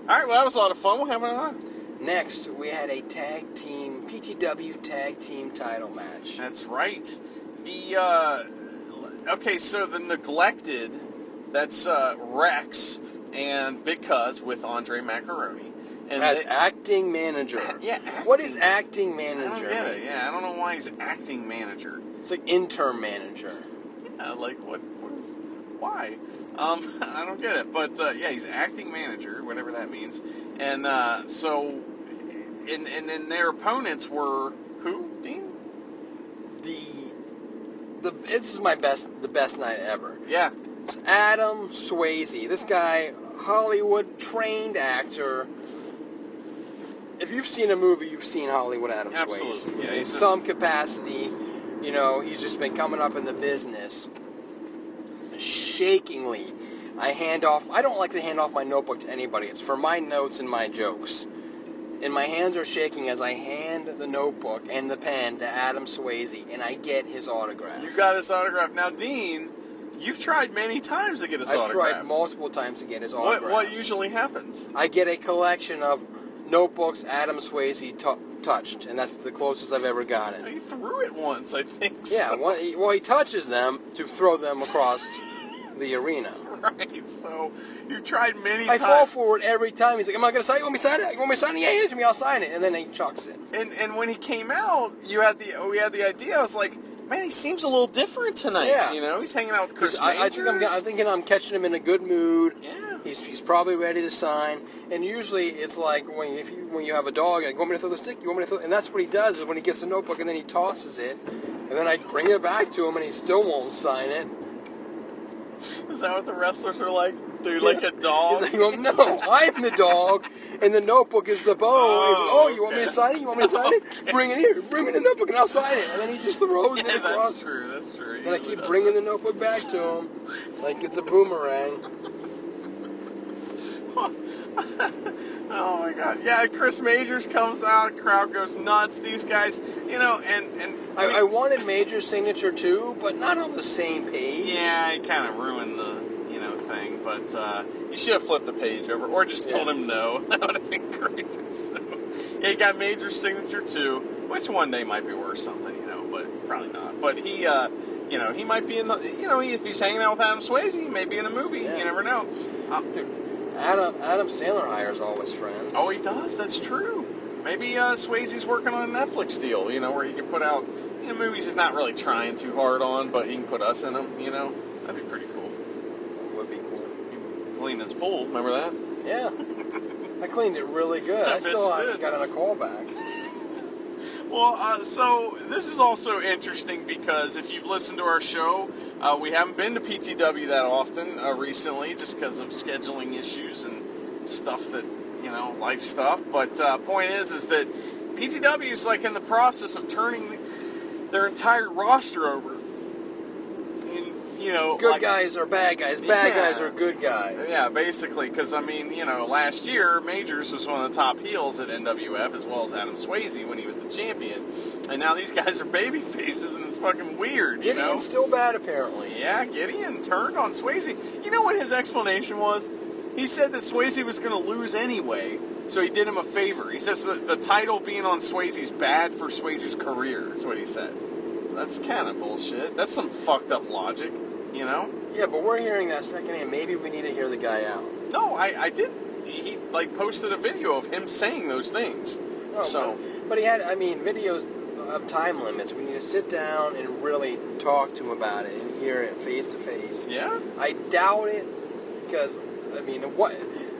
All right. Well, that was a lot of fun. What happened on? Next, we had a tag team, PTW tag team title match. That's right. The okay, so the Neglected. That's Rex and Big Cuz with Andre Macaroni. And As they- acting manager. Yeah, acting. What is acting I manager? don't get it. Yeah, I don't know why he's acting manager. It's like interim manager. Yeah, like what is why? I don't get it. But yeah, he's acting manager, whatever that means. And so, and then their opponents were who? Dean? This is the best night ever. Yeah. It's Adam Swayze. This guy, Hollywood trained actor. If you've seen a movie, you've seen Hollywood Adam Absolutely. Swayze. Yeah, In some capacity, you know, he's just been coming up in the business. Shakingly, I don't like to hand off my notebook to anybody. It's for my notes and my jokes. And my hands are shaking as I hand the notebook and the pen to Adam Swayze, and I get his autograph. You got his autograph. Now, Dean, you've tried many times to get his I've autograph. tried multiple times to get his autograph. What usually happens? I get a collection of notebooks Adam Swayze touched, and that's the closest I've ever gotten. He threw it once, I think. Yeah, so. he touches them to throw them across the arena. Right, so you've tried many I times. fall for it every time. He's like, am I going to sign it? You want me to sign it? You want me to sign it? Yeah, hand it to me. I'll sign it. And then he chucks it. And when he came out, we had the idea. I was like, man, he seems a little different tonight. Yeah. You know, he's hanging out with Chris Majors. I'm thinking I'm catching him in a good mood. Yeah. He's probably ready to sign. And usually it's like when you have a dog, like, you want me to throw the stick? You want me to throw? And that's what he does is when he gets the notebook and then he tosses it, and then I bring it back to him and he still won't sign it. Is that what the wrestlers are like? They're like a dog? He's like, no, I'm the dog, and the notebook is the bone. Oh, You want me to sign it? You want me to sign it? Bring it here. Bring me the notebook, and I'll sign it. And then he just throws it across. That's true. That's true. And I keep bringing the notebook back to him like it's a boomerang. Oh my God! Yeah, Chris Majors comes out, crowd goes nuts. These guys, you know, and I wanted Major's signature too, but not on the same page. yeah, he kind of ruined the thing. But you should have flipped the page over, or just told him no. That would have been great. So yeah, he got Major's signature too, which one day might be worth something, but probably not. But he, he might be in the, if he's hanging out with Adam Swayze, he may be in a movie. Yeah. You never know. Adam Sandler hires all his friends. Oh, he does. That's true. Maybe Swayze's working on a Netflix deal, where he can put out movies he's not really trying too hard on, but he can put us in them, That'd be pretty cool. That would be cool. He cleaned his pool, remember that? Yeah. I cleaned it really good. I still haven't gotten a call back. Well, so this is also interesting because if you've listened to our show, we haven't been to PTW that often recently just because of scheduling issues and stuff that, life stuff. But point is that PTW is like in the process of turning their entire roster over. Good guys are bad guys. Bad guys are good guys. Yeah, basically, because, last year, Majors was one of the top heels at NWF, as well as Adam Swayze when he was the champion. And now these guys are baby faces, and it's fucking weird, Gideon's still bad, apparently. Yeah, Gideon turned on Swayze. You know what his explanation was? He said that Swayze was going to lose anyway, so he did him a favor. He says that the title being on Swayze's bad for Swayze's career, is what he said. That's kind of bullshit. That's some fucked up logic. Yeah, but we're hearing that secondhand. Maybe we need to hear the guy out. No, I did. He posted a video of him saying those things. Oh, but he had, videos of time limits. We need to sit down and really talk to him about it and hear it face to face. Yeah? I doubt it because,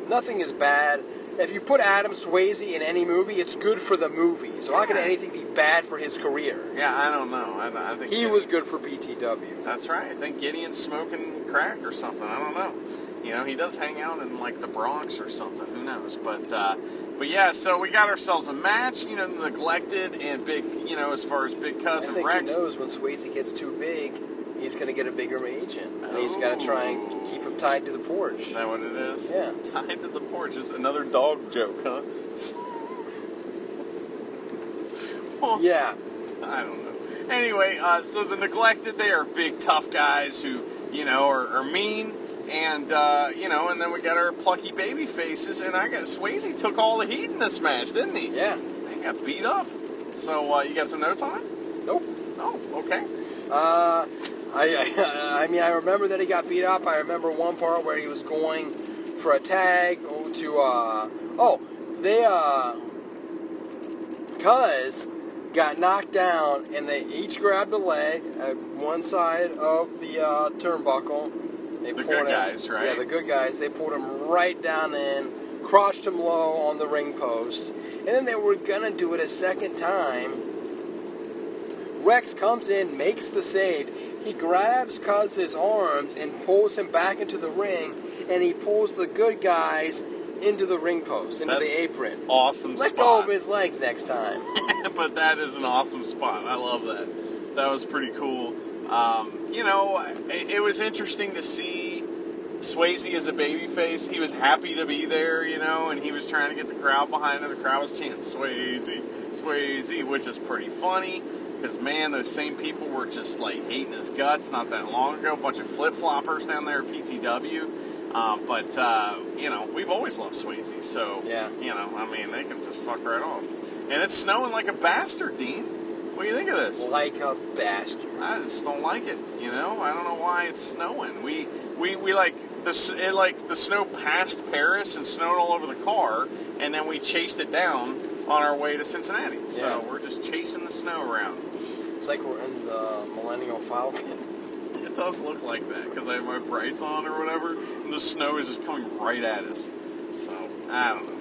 nothing is bad. If you put Adam Swayze in any movie, it's good for the movie. So how can anything be bad for his career? Yeah, I don't know. I think he was good for PTW. That's right. I think Gideon's smoking crack or something. I don't know. He does hang out in like the Bronx or something. Who knows? But yeah. So we got ourselves a match. Neglected and big. As far as Big Cousin I think Rex. he knows when Swayze gets too big, he's going to get a bigger agent. And he's got to try and keep him tied to the porch. Is that what it is? Yeah. Tied to the porch. Is another dog joke, huh? Well, yeah. I don't know. Anyway, so the Neglected, they are big, tough guys who, are mean. And, and then we got our plucky baby faces. And Swayze took all the heat in this match, didn't he? Yeah. He got beat up. So, you got some notes on it? Nope. Oh, okay. I remember that he got beat up. I remember one part where he was going for a tag to, Cuz got knocked down and they each grabbed a leg at one side of the turnbuckle. They the good guys, right? Yeah, the good guys. They pulled him right down in, crushed him low on the ring post, and then they were gonna do it a second time. Rex comes in, makes the save. He grabs Cuz's arms and pulls him back into the ring, and he pulls the good guys into the ring post, into the apron. Awesome Let spot. go of his legs next time. But that is an awesome spot. I love that. That was pretty cool. It was interesting to see Swayze as a babyface. He was happy to be there, and he was trying to get the crowd behind him. The crowd was chanting Swayze, Swayze, which is pretty funny. Because, man, those same people were just, hating his guts not that long ago. A bunch of flip-floppers down there at PTW. We've always loved Swayze. So, yeah. they can just fuck right off. And it's snowing like a bastard, Dean. What do you think of this? Like a bastard. I just don't like it. You know, I don't know why it's snowing. We like the snow passed Paris and snowed all over the car, and then we chased it down on our way to Cincinnati. Yeah. So we're just chasing the snow around. It's like we're in the Millennial Falcon. It does look like that because I have my brights on or whatever, and the snow is just coming right at us. So I don't know.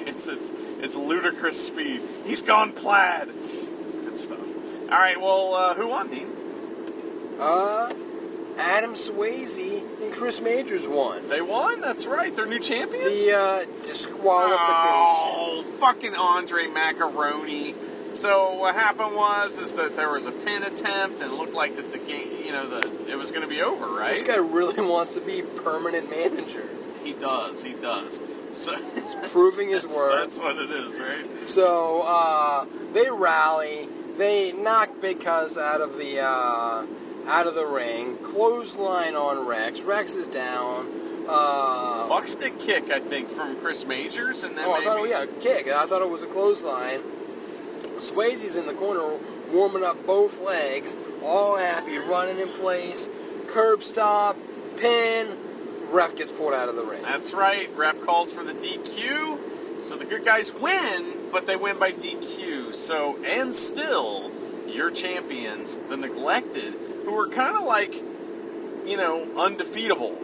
It's ludicrous speed. He's gone plaid. Good stuff. All right. Well, who won, Dean? Adam Swayze and Chris Majors won. They won. That's right. They're new champions. The disqualification. Oh, fucking Andre Macaroni. So what happened is that there was a pin attempt and it looked like that the game, it was going to be over, right? This guy really wants to be permanent manager. He does. So he's proving his worth. That's what it is, right? So they rally. They knock Big Cuz out of the ring. Clothesline on Rex. Rex is down. Buckstick kick, I think, from Chris Majors, and then kick. I thought it was a clothesline. Swayze's in the corner warming up both legs, all happy, running in place, curb stop, pin, ref gets pulled out of the ring. That's right, ref calls for the DQ, so the good guys win, but they win by DQ. So, and still, your champions, the Neglected, who were kind of like, undefeatable.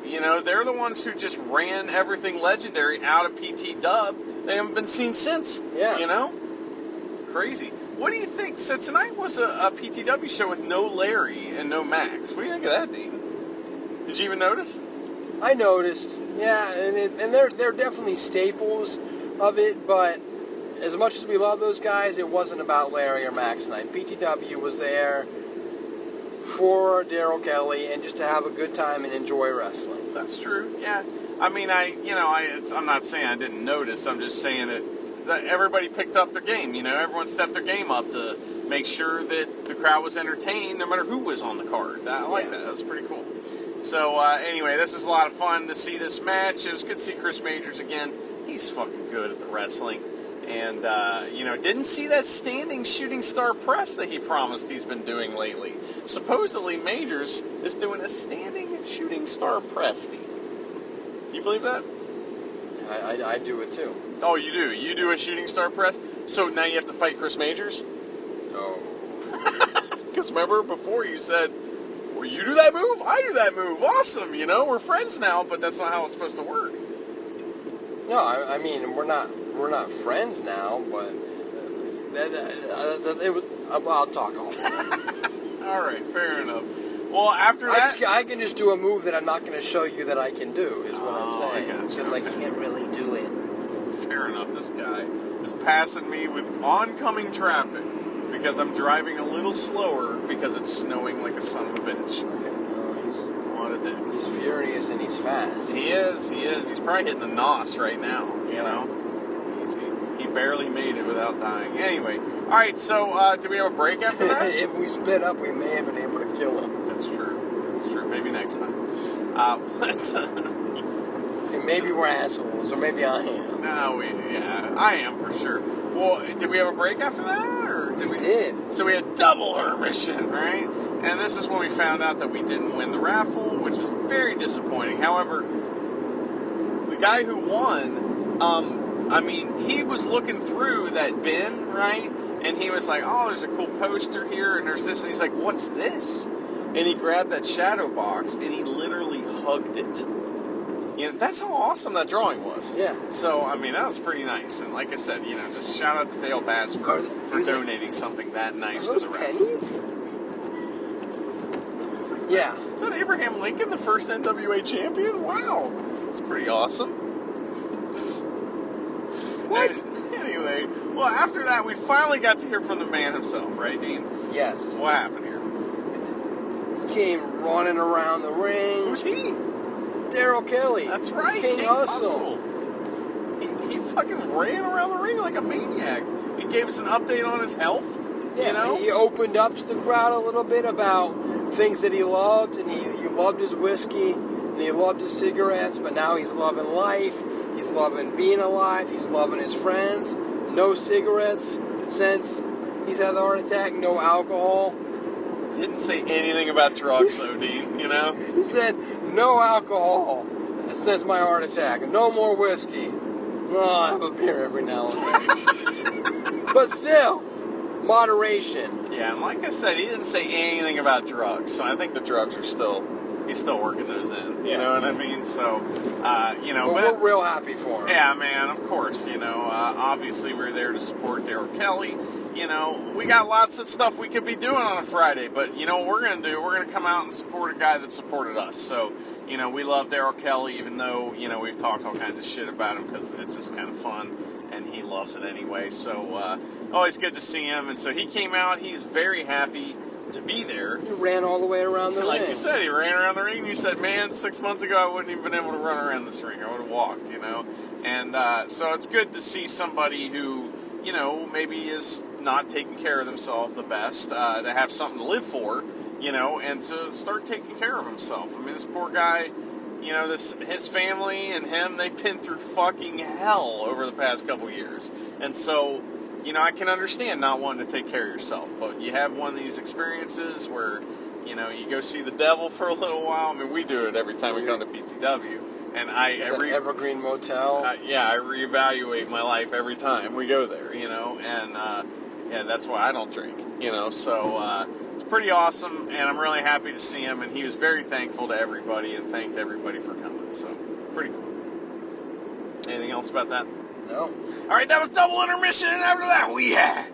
They're the ones who just ran everything legendary out of PT Dub. They haven't been seen since. Yeah. Crazy. What do you think? So tonight was a PTW show with no Larry and no Max. What do you think of that, Dean? Did you even notice? I noticed. Yeah, and they're definitely staples of it, but as much as we love those guys, it wasn't about Larry or Max tonight. PTW was there for Daryl Kelly and just to have a good time and enjoy wrestling. That's true. Yeah. I mean, I'm not saying I didn't notice. I'm just saying that everybody picked up their game. Everyone stepped their game up to make sure that the crowd was entertained no matter who was on the card. I like that. That was pretty cool. So anyway, this is a lot of fun to see this match. It was good to see Chris Majors again. He's fucking good at the wrestling. And, didn't see that standing shooting star press that he promised he's been doing lately. Supposedly, Majors is doing a standing shooting star press. Do you believe that? I do it too. Oh, you do? You do a shooting star press? So now you have to fight Chris Majors? No. Because remember, before you said, well, you do that move, I do that move. Awesome, we're friends now, but that's not how it's supposed to work. No, I mean, we're not friends now, but it was, I'll talk all that. All right, fair enough. Well, after that... I can just do a move that I'm not going to show you that I can do, is what I'm saying. Because I can't really do it. Fair enough. This guy is passing me with oncoming traffic because I'm driving a little slower because it's snowing like a son of a bitch. Okay. What a dick. He's furious and he's fast. He is. He's probably hitting the nos right now, He barely made it without dying. Anyway, all right, so do we have a break after that? If we sped up, we may have been able to kill him. That's true. Maybe next time. And maybe we're assholes, or maybe I am. No, I am for sure. Well, did we have a break after that, or did we? Did. So we had double intermission, right? And this is when we found out that we didn't win the raffle, which was very disappointing. However, the guy who won, he was looking through that bin, right? And he was like, oh, there's a cool poster here, and there's this, and he's like, what's this? And he grabbed that shadow box, and he literally hugged it. That's how awesome that drawing was. Yeah. So, that was pretty nice. And like I said, just shout out to Dale Bass for donating something that nice to the raffle. Pennies? Yeah. Is that Abraham Lincoln, the first NWA champion? Wow. That's pretty awesome. What? Anyway, well, after that, we finally got to hear from the man himself, right, Dean? Yes. What happened here? He came running around the ring. Who's he? Daryl Kelly. That's right. King Hustle. He fucking ran around the ring like a maniac. He gave us an update on his health. Yeah, he opened up to the crowd a little bit about things that he loved, and he loved his whiskey, and he loved his cigarettes, but now he's loving life. He's loving being alive. He's loving his friends. No cigarettes since, he's had the heart attack, no alcohol. Didn't say anything about drugs, though, Dean, you know? He said, no alcohol since my heart attack. No more whiskey. Oh, I have a beer every now and then. But still, moderation. Yeah, and like I said, he didn't say anything about drugs, so I think the drugs are still, he's still working those in, you know what I mean? So, you know, but we're real happy for him. Yeah, man, of course, you know, obviously we're there to support Daryl Kelly. You know, we got lots of stuff we could be doing on a Friday, but you know what we're going to do? We're going to come out and support a guy that supported us. So, you know, we love Daryl Kelly, even though, you know, we've talked all kinds of shit about him because it's just kind of fun, and he loves it anyway. So, always good to see him. And so he came out. He's very happy to be there. He ran all the way around the ring. Like you said, he ran around the ring, and you said, man, 6 months ago I wouldn't even been able to run around this ring. I would have walked, you know. And so it's good to see somebody who, you know, maybe is not taking care of themselves the best, to have something to live for, you know, and to start taking care of himself. I mean, this poor guy, you know, his family and him, they've been through fucking hell over the past couple years. And so, you know, I can understand not wanting to take care of yourself, but you have one of these experiences where, you know, you go see the devil for a little while. I mean, we do it every time we come to PTW. And Evergreen Motel. Yeah, I reevaluate my life every time we go there, you know, and yeah, that's why I don't drink, you know, so it's pretty awesome, and I'm really happy to see him, and he was very thankful to everybody and thanked everybody for coming, so pretty cool. Anything else about that? No. All right, that was double intermission, and after that we had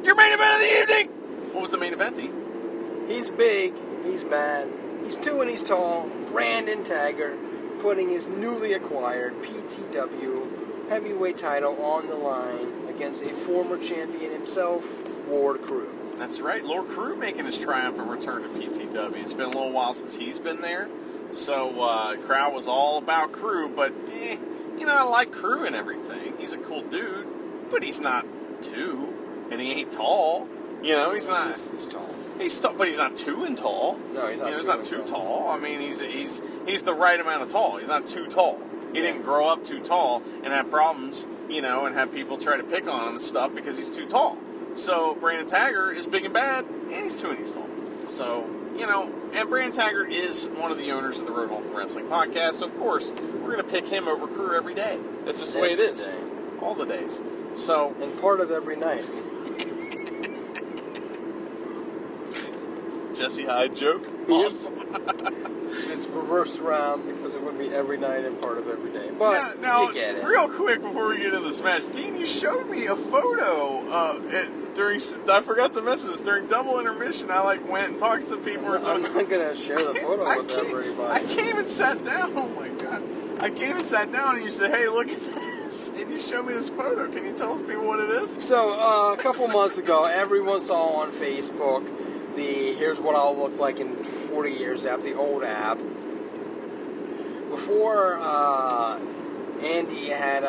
your main event of the evening. What was the main event, Dean? He's big, he's bad, he's 2 and he's tall, Brandon Taggart, putting his newly acquired PTW heavyweight title on the line against a former champion himself, Lord Crew. That's right, Lord Crew making his triumphant return to PTW. It's been a little while since he's been there, so crowd was all about Crew, but you know, I like Crew and everything. He's a cool dude, but he's not 2, and he ain't tall. You know, he's not. He's tall. He's tall, but he's not too and tall. No, he's not. You know, he's not too tall. I mean, he's the right amount of tall. He's not too tall. He didn't grow up too tall and have problems, you know, and have people try to pick on him and stuff because he's too tall. So Brandon Taggart is big and bad, and he's 2 and he's tall. So, you know, and Brandon Taggart is one of the owners of the Road Home from Wrestling podcast. So of course, we're going to pick him over Crew every day. That's just the way it is. All the days. So. And part of every night. Jesse Hyde joke. Awesome. It's reversed around because it would be every night and part of every day. But now, you get it. Real quick before we get into this match, Dean, you showed me a photo during. I forgot to mention this during double intermission. I went and talked to some people or something. I'm not gonna share the photo with everybody. I came and sat down. Oh my god! I came and sat down, and you said, "Hey, look at this," and you showed me this photo. Can you tell us people what it is? So a couple months ago, everyone saw on Facebook the "Here's what I'll look like in 40 years" app, the old app. Before Andy had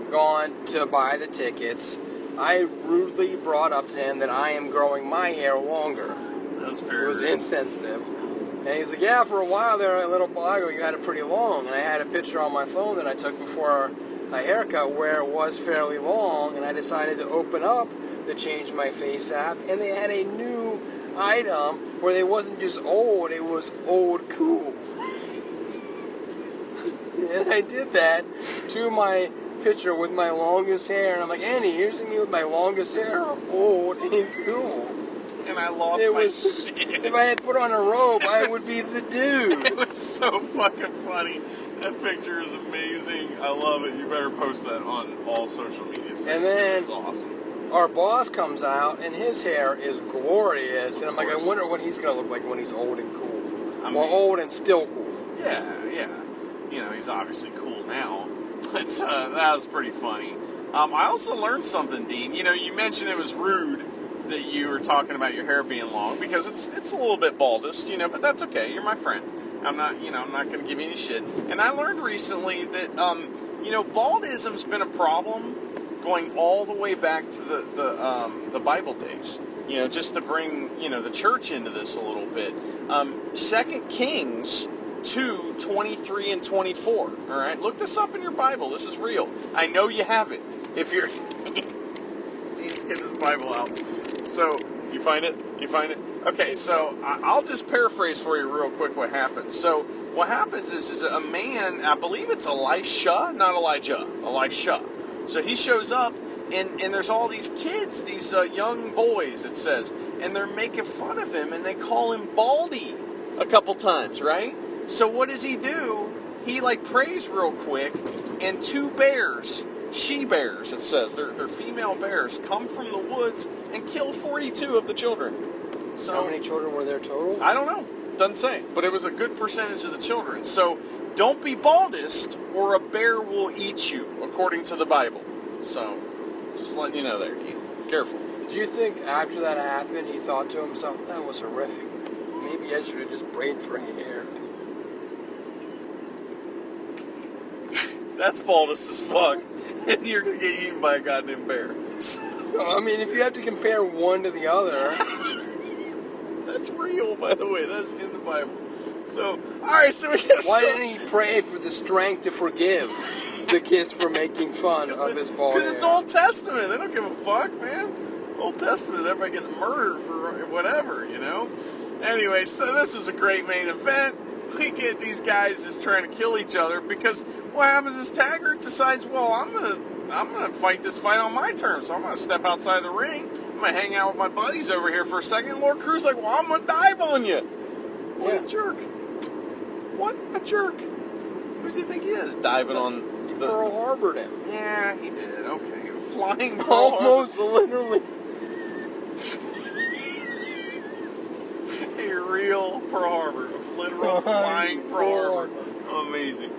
gone to buy the tickets, I rudely brought up to him that I am growing my hair longer. That was very It was rude. insensitive. And he was like, yeah, for a while there, a little while ago, you had it pretty long. And I had a picture on my phone that I took before a haircut where it was fairly long, and I decided to open up the Change My Face app, and they had a new item where it wasn't just old, it was old cool. And I did that to my picture with my longest hair, and I'm like, Andy, here's me with my longest hair, old and cool. And I lost shit. If I had put on a robe, I would be the dude. It was so fucking funny. That picture is amazing. I love it. You better post that on all social media sites. And then it's awesome. Our boss comes out, and his hair is glorious. And I'm like, I wonder what he's going to look like when he's old and cool. Old and still cool. Yeah. You know, he's obviously cool now. But that was pretty funny. I also learned something, Dean. You know, you mentioned it was rude that you were talking about your hair being long because it's a little bit baldest, you know, but that's okay. You're my friend. I'm not going to give you any shit. And I learned recently that, you know, baldism's been a problem going all the way back to the Bible days. You know, just to bring, you know, the church into this a little bit. 2 Kings 2, 23 and 24. All right, look this up in your Bible. This is real. I know you have it. If you're... Dean's getting his Bible out. So, you find it? You find it? Okay, so I'll just paraphrase for you real quick what happens. So, what happens is a man, I believe it's Elisha, not Elijah, Elisha. So he shows up, and there's all these kids, these young boys, it says, and they're making fun of him, and they call him Baldy a couple times, right? So what does he do? He prays real quick, and 2 bears, she-bears, it says, they're female bears, come from the woods and kill 42 of the children. So how many children were there total? I don't know. Doesn't say. But it was a good percentage of the children. So don't be baldest or a bear will eat you, according to the Bible. So just letting you know there, Keith. Careful. Do you think after that happened, he thought to himself, that was horrific. Maybe I should have just braided for hair. That's baldest as fuck. And you're going to get eaten by a goddamn bear. I mean, if you have to compare one to the other. That's real, by the way. That's in the Bible. So, alright, so we have Why didn't he pray for the strength to forgive the kids for making fun of his bald hair? Because it's Old Testament. They don't give a fuck, man. Old Testament, everybody gets murdered for whatever, you know? Anyway, so this was a great main event. We get these guys just trying to kill each other because what happens is Taggart decides, well, I'm gonna fight this fight on my terms, so I'm gonna step outside the ring. I'm gonna hang out with my buddies over here for a second. Lord Crew's like, well, I'm gonna dive on you. What a jerk. What a jerk. Who does he think he is? Diving on the... Pearl Harbored him. Yeah, he did. Okay. Flying Pearl Almost Harbor. literally. A real Pearl Harbor. A literal flying Pearl Harbor. Amazing.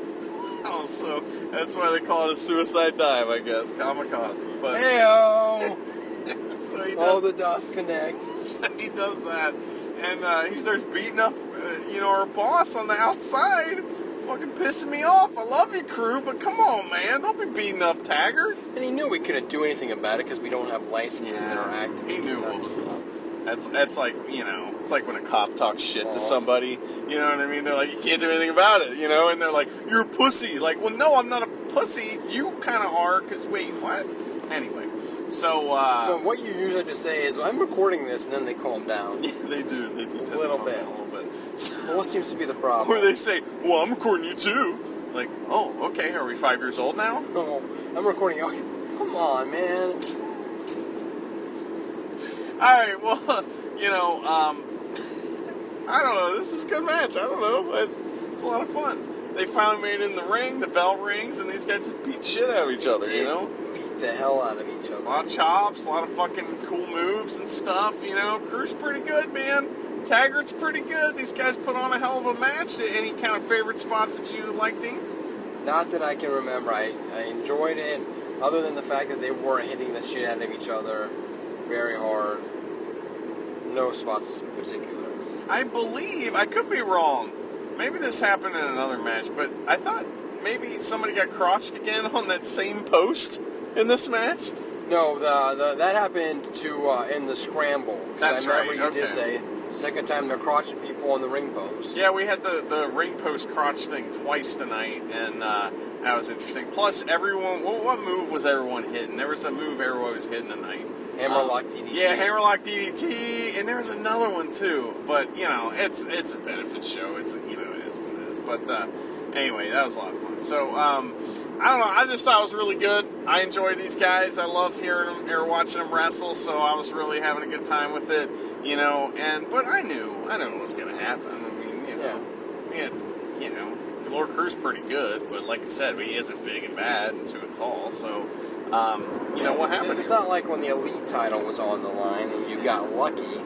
Oh, so that's why they call it a suicide dive, I guess. Kamikaze. But Hey-o! So he does, all the dots connect. So he does that. And he starts beating up, our boss on the outside. Fucking pissing me off. I love you, Crew, but come on, man. Don't be beating up Taggart. And he knew we couldn't do anything about it because we don't have licenses that are active. He knew what was up. That's like, it's like when a cop talks shit to somebody, you know what I mean? They're like, you can't do anything about it, and they're like, you're a pussy. Like, well, no, I'm not a pussy. You kind of are, because, wait, what? Anyway, so, Well, what you usually just say is, well, I'm recording this, and then they calm down. Yeah, they do. They do. A little bit. Well, what seems to be the problem? Or they say, well, I'm recording you too. Like, oh, okay, are we 5 years old now? No, I'm recording. Oh, come on, man. Alright, well, I don't know. This is a good match. I don't know. It's a lot of fun. They finally made it in the ring. The bell rings, and these guys just beat shit out of each other, Beat the hell out of each other. A lot of chops, a lot of fucking cool moves and stuff, Crew's pretty good, man. Taggart's pretty good. These guys put on a hell of a match. Any kind of favorite spots that you liked, Dean? Not that I can remember. I enjoyed it, other than the fact that they weren't hitting the shit out of each other very hard. No spots in particular. I believe, I could be wrong. Maybe this happened in another match, but I thought maybe somebody got crotched again on that same post in this match. No, that happened in the scramble. That's I remember right. You did say second time they're crotching people on the ring post. Yeah, we had the ring post crotch thing twice tonight, and that was interesting. Plus, everyone, what move was everyone hitting? There was a move everyone was hitting tonight. Hammerlock DDT. Yeah, Hammerlock DDT, and there was another one too. But it's a benefit show. It is what it is. But anyway, that was a lot of fun. So I don't know. I just thought it was really good. I enjoyed these guys. I love hearing them or watching them wrestle. So I was really having a good time with it. But I knew what was going to happen. I mean, Lord Crew's pretty good, but like I said, he isn't big and bad and 2 and tall. So, what happened? It's not like when the Elite title was on the line and you got lucky.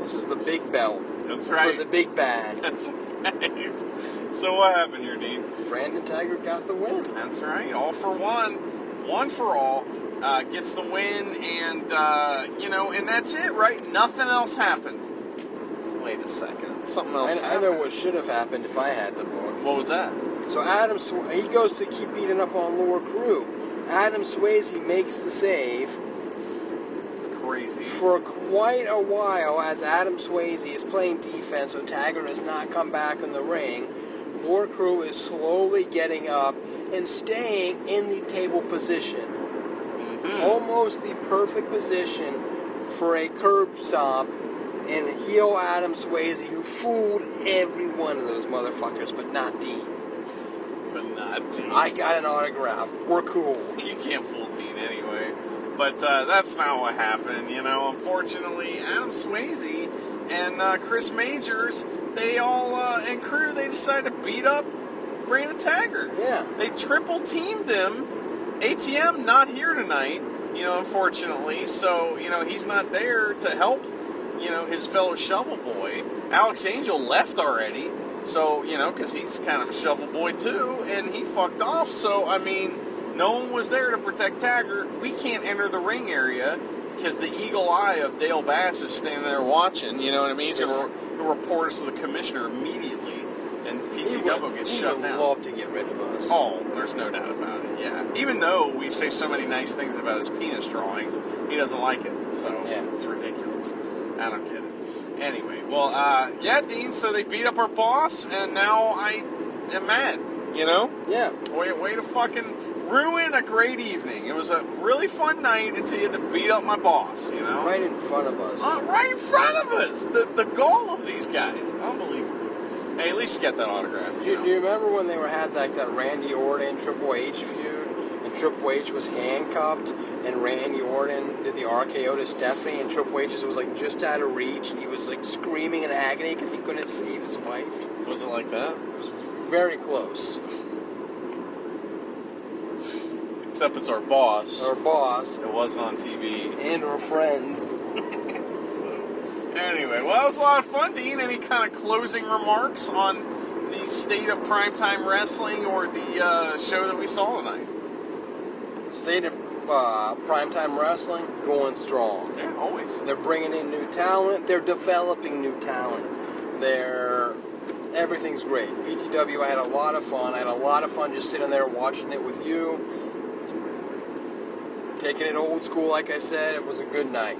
This is the big belt. That's right. For the big bad. That's right. So what happened here, Dean? Brandon Taggart got the win. That's right. All for one. One for all. Gets the win, and, and that's it, right? Nothing else happened. Wait a second. Something else happened. I know what should have happened if I had the book. What was that? So he goes to keep beating up on Lord Crew. Adam Swayze makes the save. This is crazy. For quite a while, as Adam Swayze is playing defense, so Taggart has not come back in the ring, Lord Crew is slowly getting up and staying in the table position. almost the perfect position for a curb stomp, and heel Adam Swayze, who fooled every one of those motherfuckers, but not Dean. But not Dean. I got an autograph. We're cool. You can't fool Dean anyway. But that's not what happened, you know. Unfortunately, Adam Swayze and Chris Majors, they all, and crew, they decided to beat up Brandon Taggart. Yeah. They triple teamed him. ATM not here tonight, you know, unfortunately. So, you know, he's not there to help, you know, his fellow shovel boy. Alex Angel left already. So, you know, because he's kind of a shovel boy too, and he fucked off. So, I mean, no one was there to protect Taggart. We can't enter the ring area because the eagle eye of Dale Bass is standing there watching. You know what I mean? He's going to report us to the commissioner immediately, and PT Gumbo gets shut down. He would love to get rid of us. Oh, there's no doubt about it, yeah. Even though we say so many nice things about his penis drawings, he doesn't like it. So, yeah. It's ridiculous. I don't get it. Anyway, well, yeah, Dean, so they beat up our boss, and now I am mad, you know? Yeah. Way to fucking ruin a great evening. It was a really fun night until you had to beat up my boss, you know? Right in front of us. Right in front of us! The goal of these guys. Unbelievable. Hey, at least you get that autograph, you know? Do you remember when they had like that Randy Orton Triple H feud, and Triple H was handcuffed, and Randy Orton did the RKO to Stephanie, and Triple H was like just out of reach, and he was like screaming in agony because he couldn't save his wife? Was it like that? It was very close. Except it's our boss. Our boss. It wasn't on TV. And our friend. Anyway, well, it was a lot of fun, Dean. Any kind of closing remarks on the state of primetime wrestling or the show that we saw tonight? State of primetime wrestling, going strong. Yeah, always. They're bringing in new talent. They're developing new talent. Everything's great. PTW, I had a lot of fun. I had a lot of fun just sitting there watching it with you. Taking it old school, like I said, it was a good night.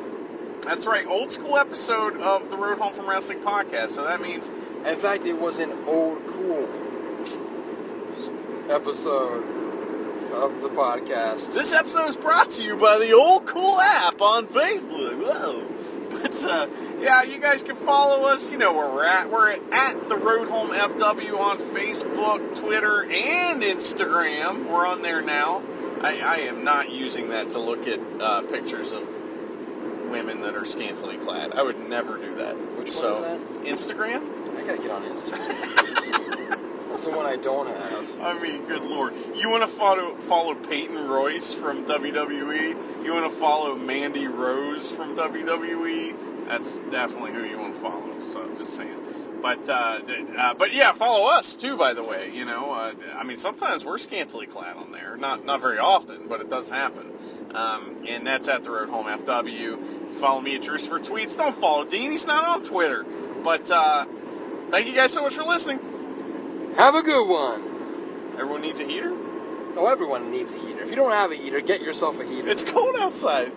That's right, old school episode of the Road Home from Wrestling podcast. So that means, in fact, it was an old cool episode of the podcast. this episode is brought to you by the Old Cool app on Facebook. Whoa. But, yeah, you guys can follow us. You know where we're at. We're at the Road Home FW on Facebook, Twitter, and Instagram. We're on there now. I am not using that to look at pictures of women that are scantily clad. I would never do that. Which one is that? Instagram? I gotta get on Instagram. That's the one I don't have. I mean, good lord. You want to follow Peyton Royce from WWE? You want to follow Mandy Rose from WWE? That's definitely who you want to follow. So I'm just saying. But yeah, follow us too. By the way, you know, I mean, sometimes we're scantily clad on there. Not very often, but it does happen. And that's at the Road Home FW. Follow me at Drews for tweets. Don't follow Dean. He's not on Twitter. But thank you guys so much for listening. Have a good one. Everyone needs a heater? Oh, everyone needs a heater. If you don't have a heater, get yourself a heater. It's cold outside.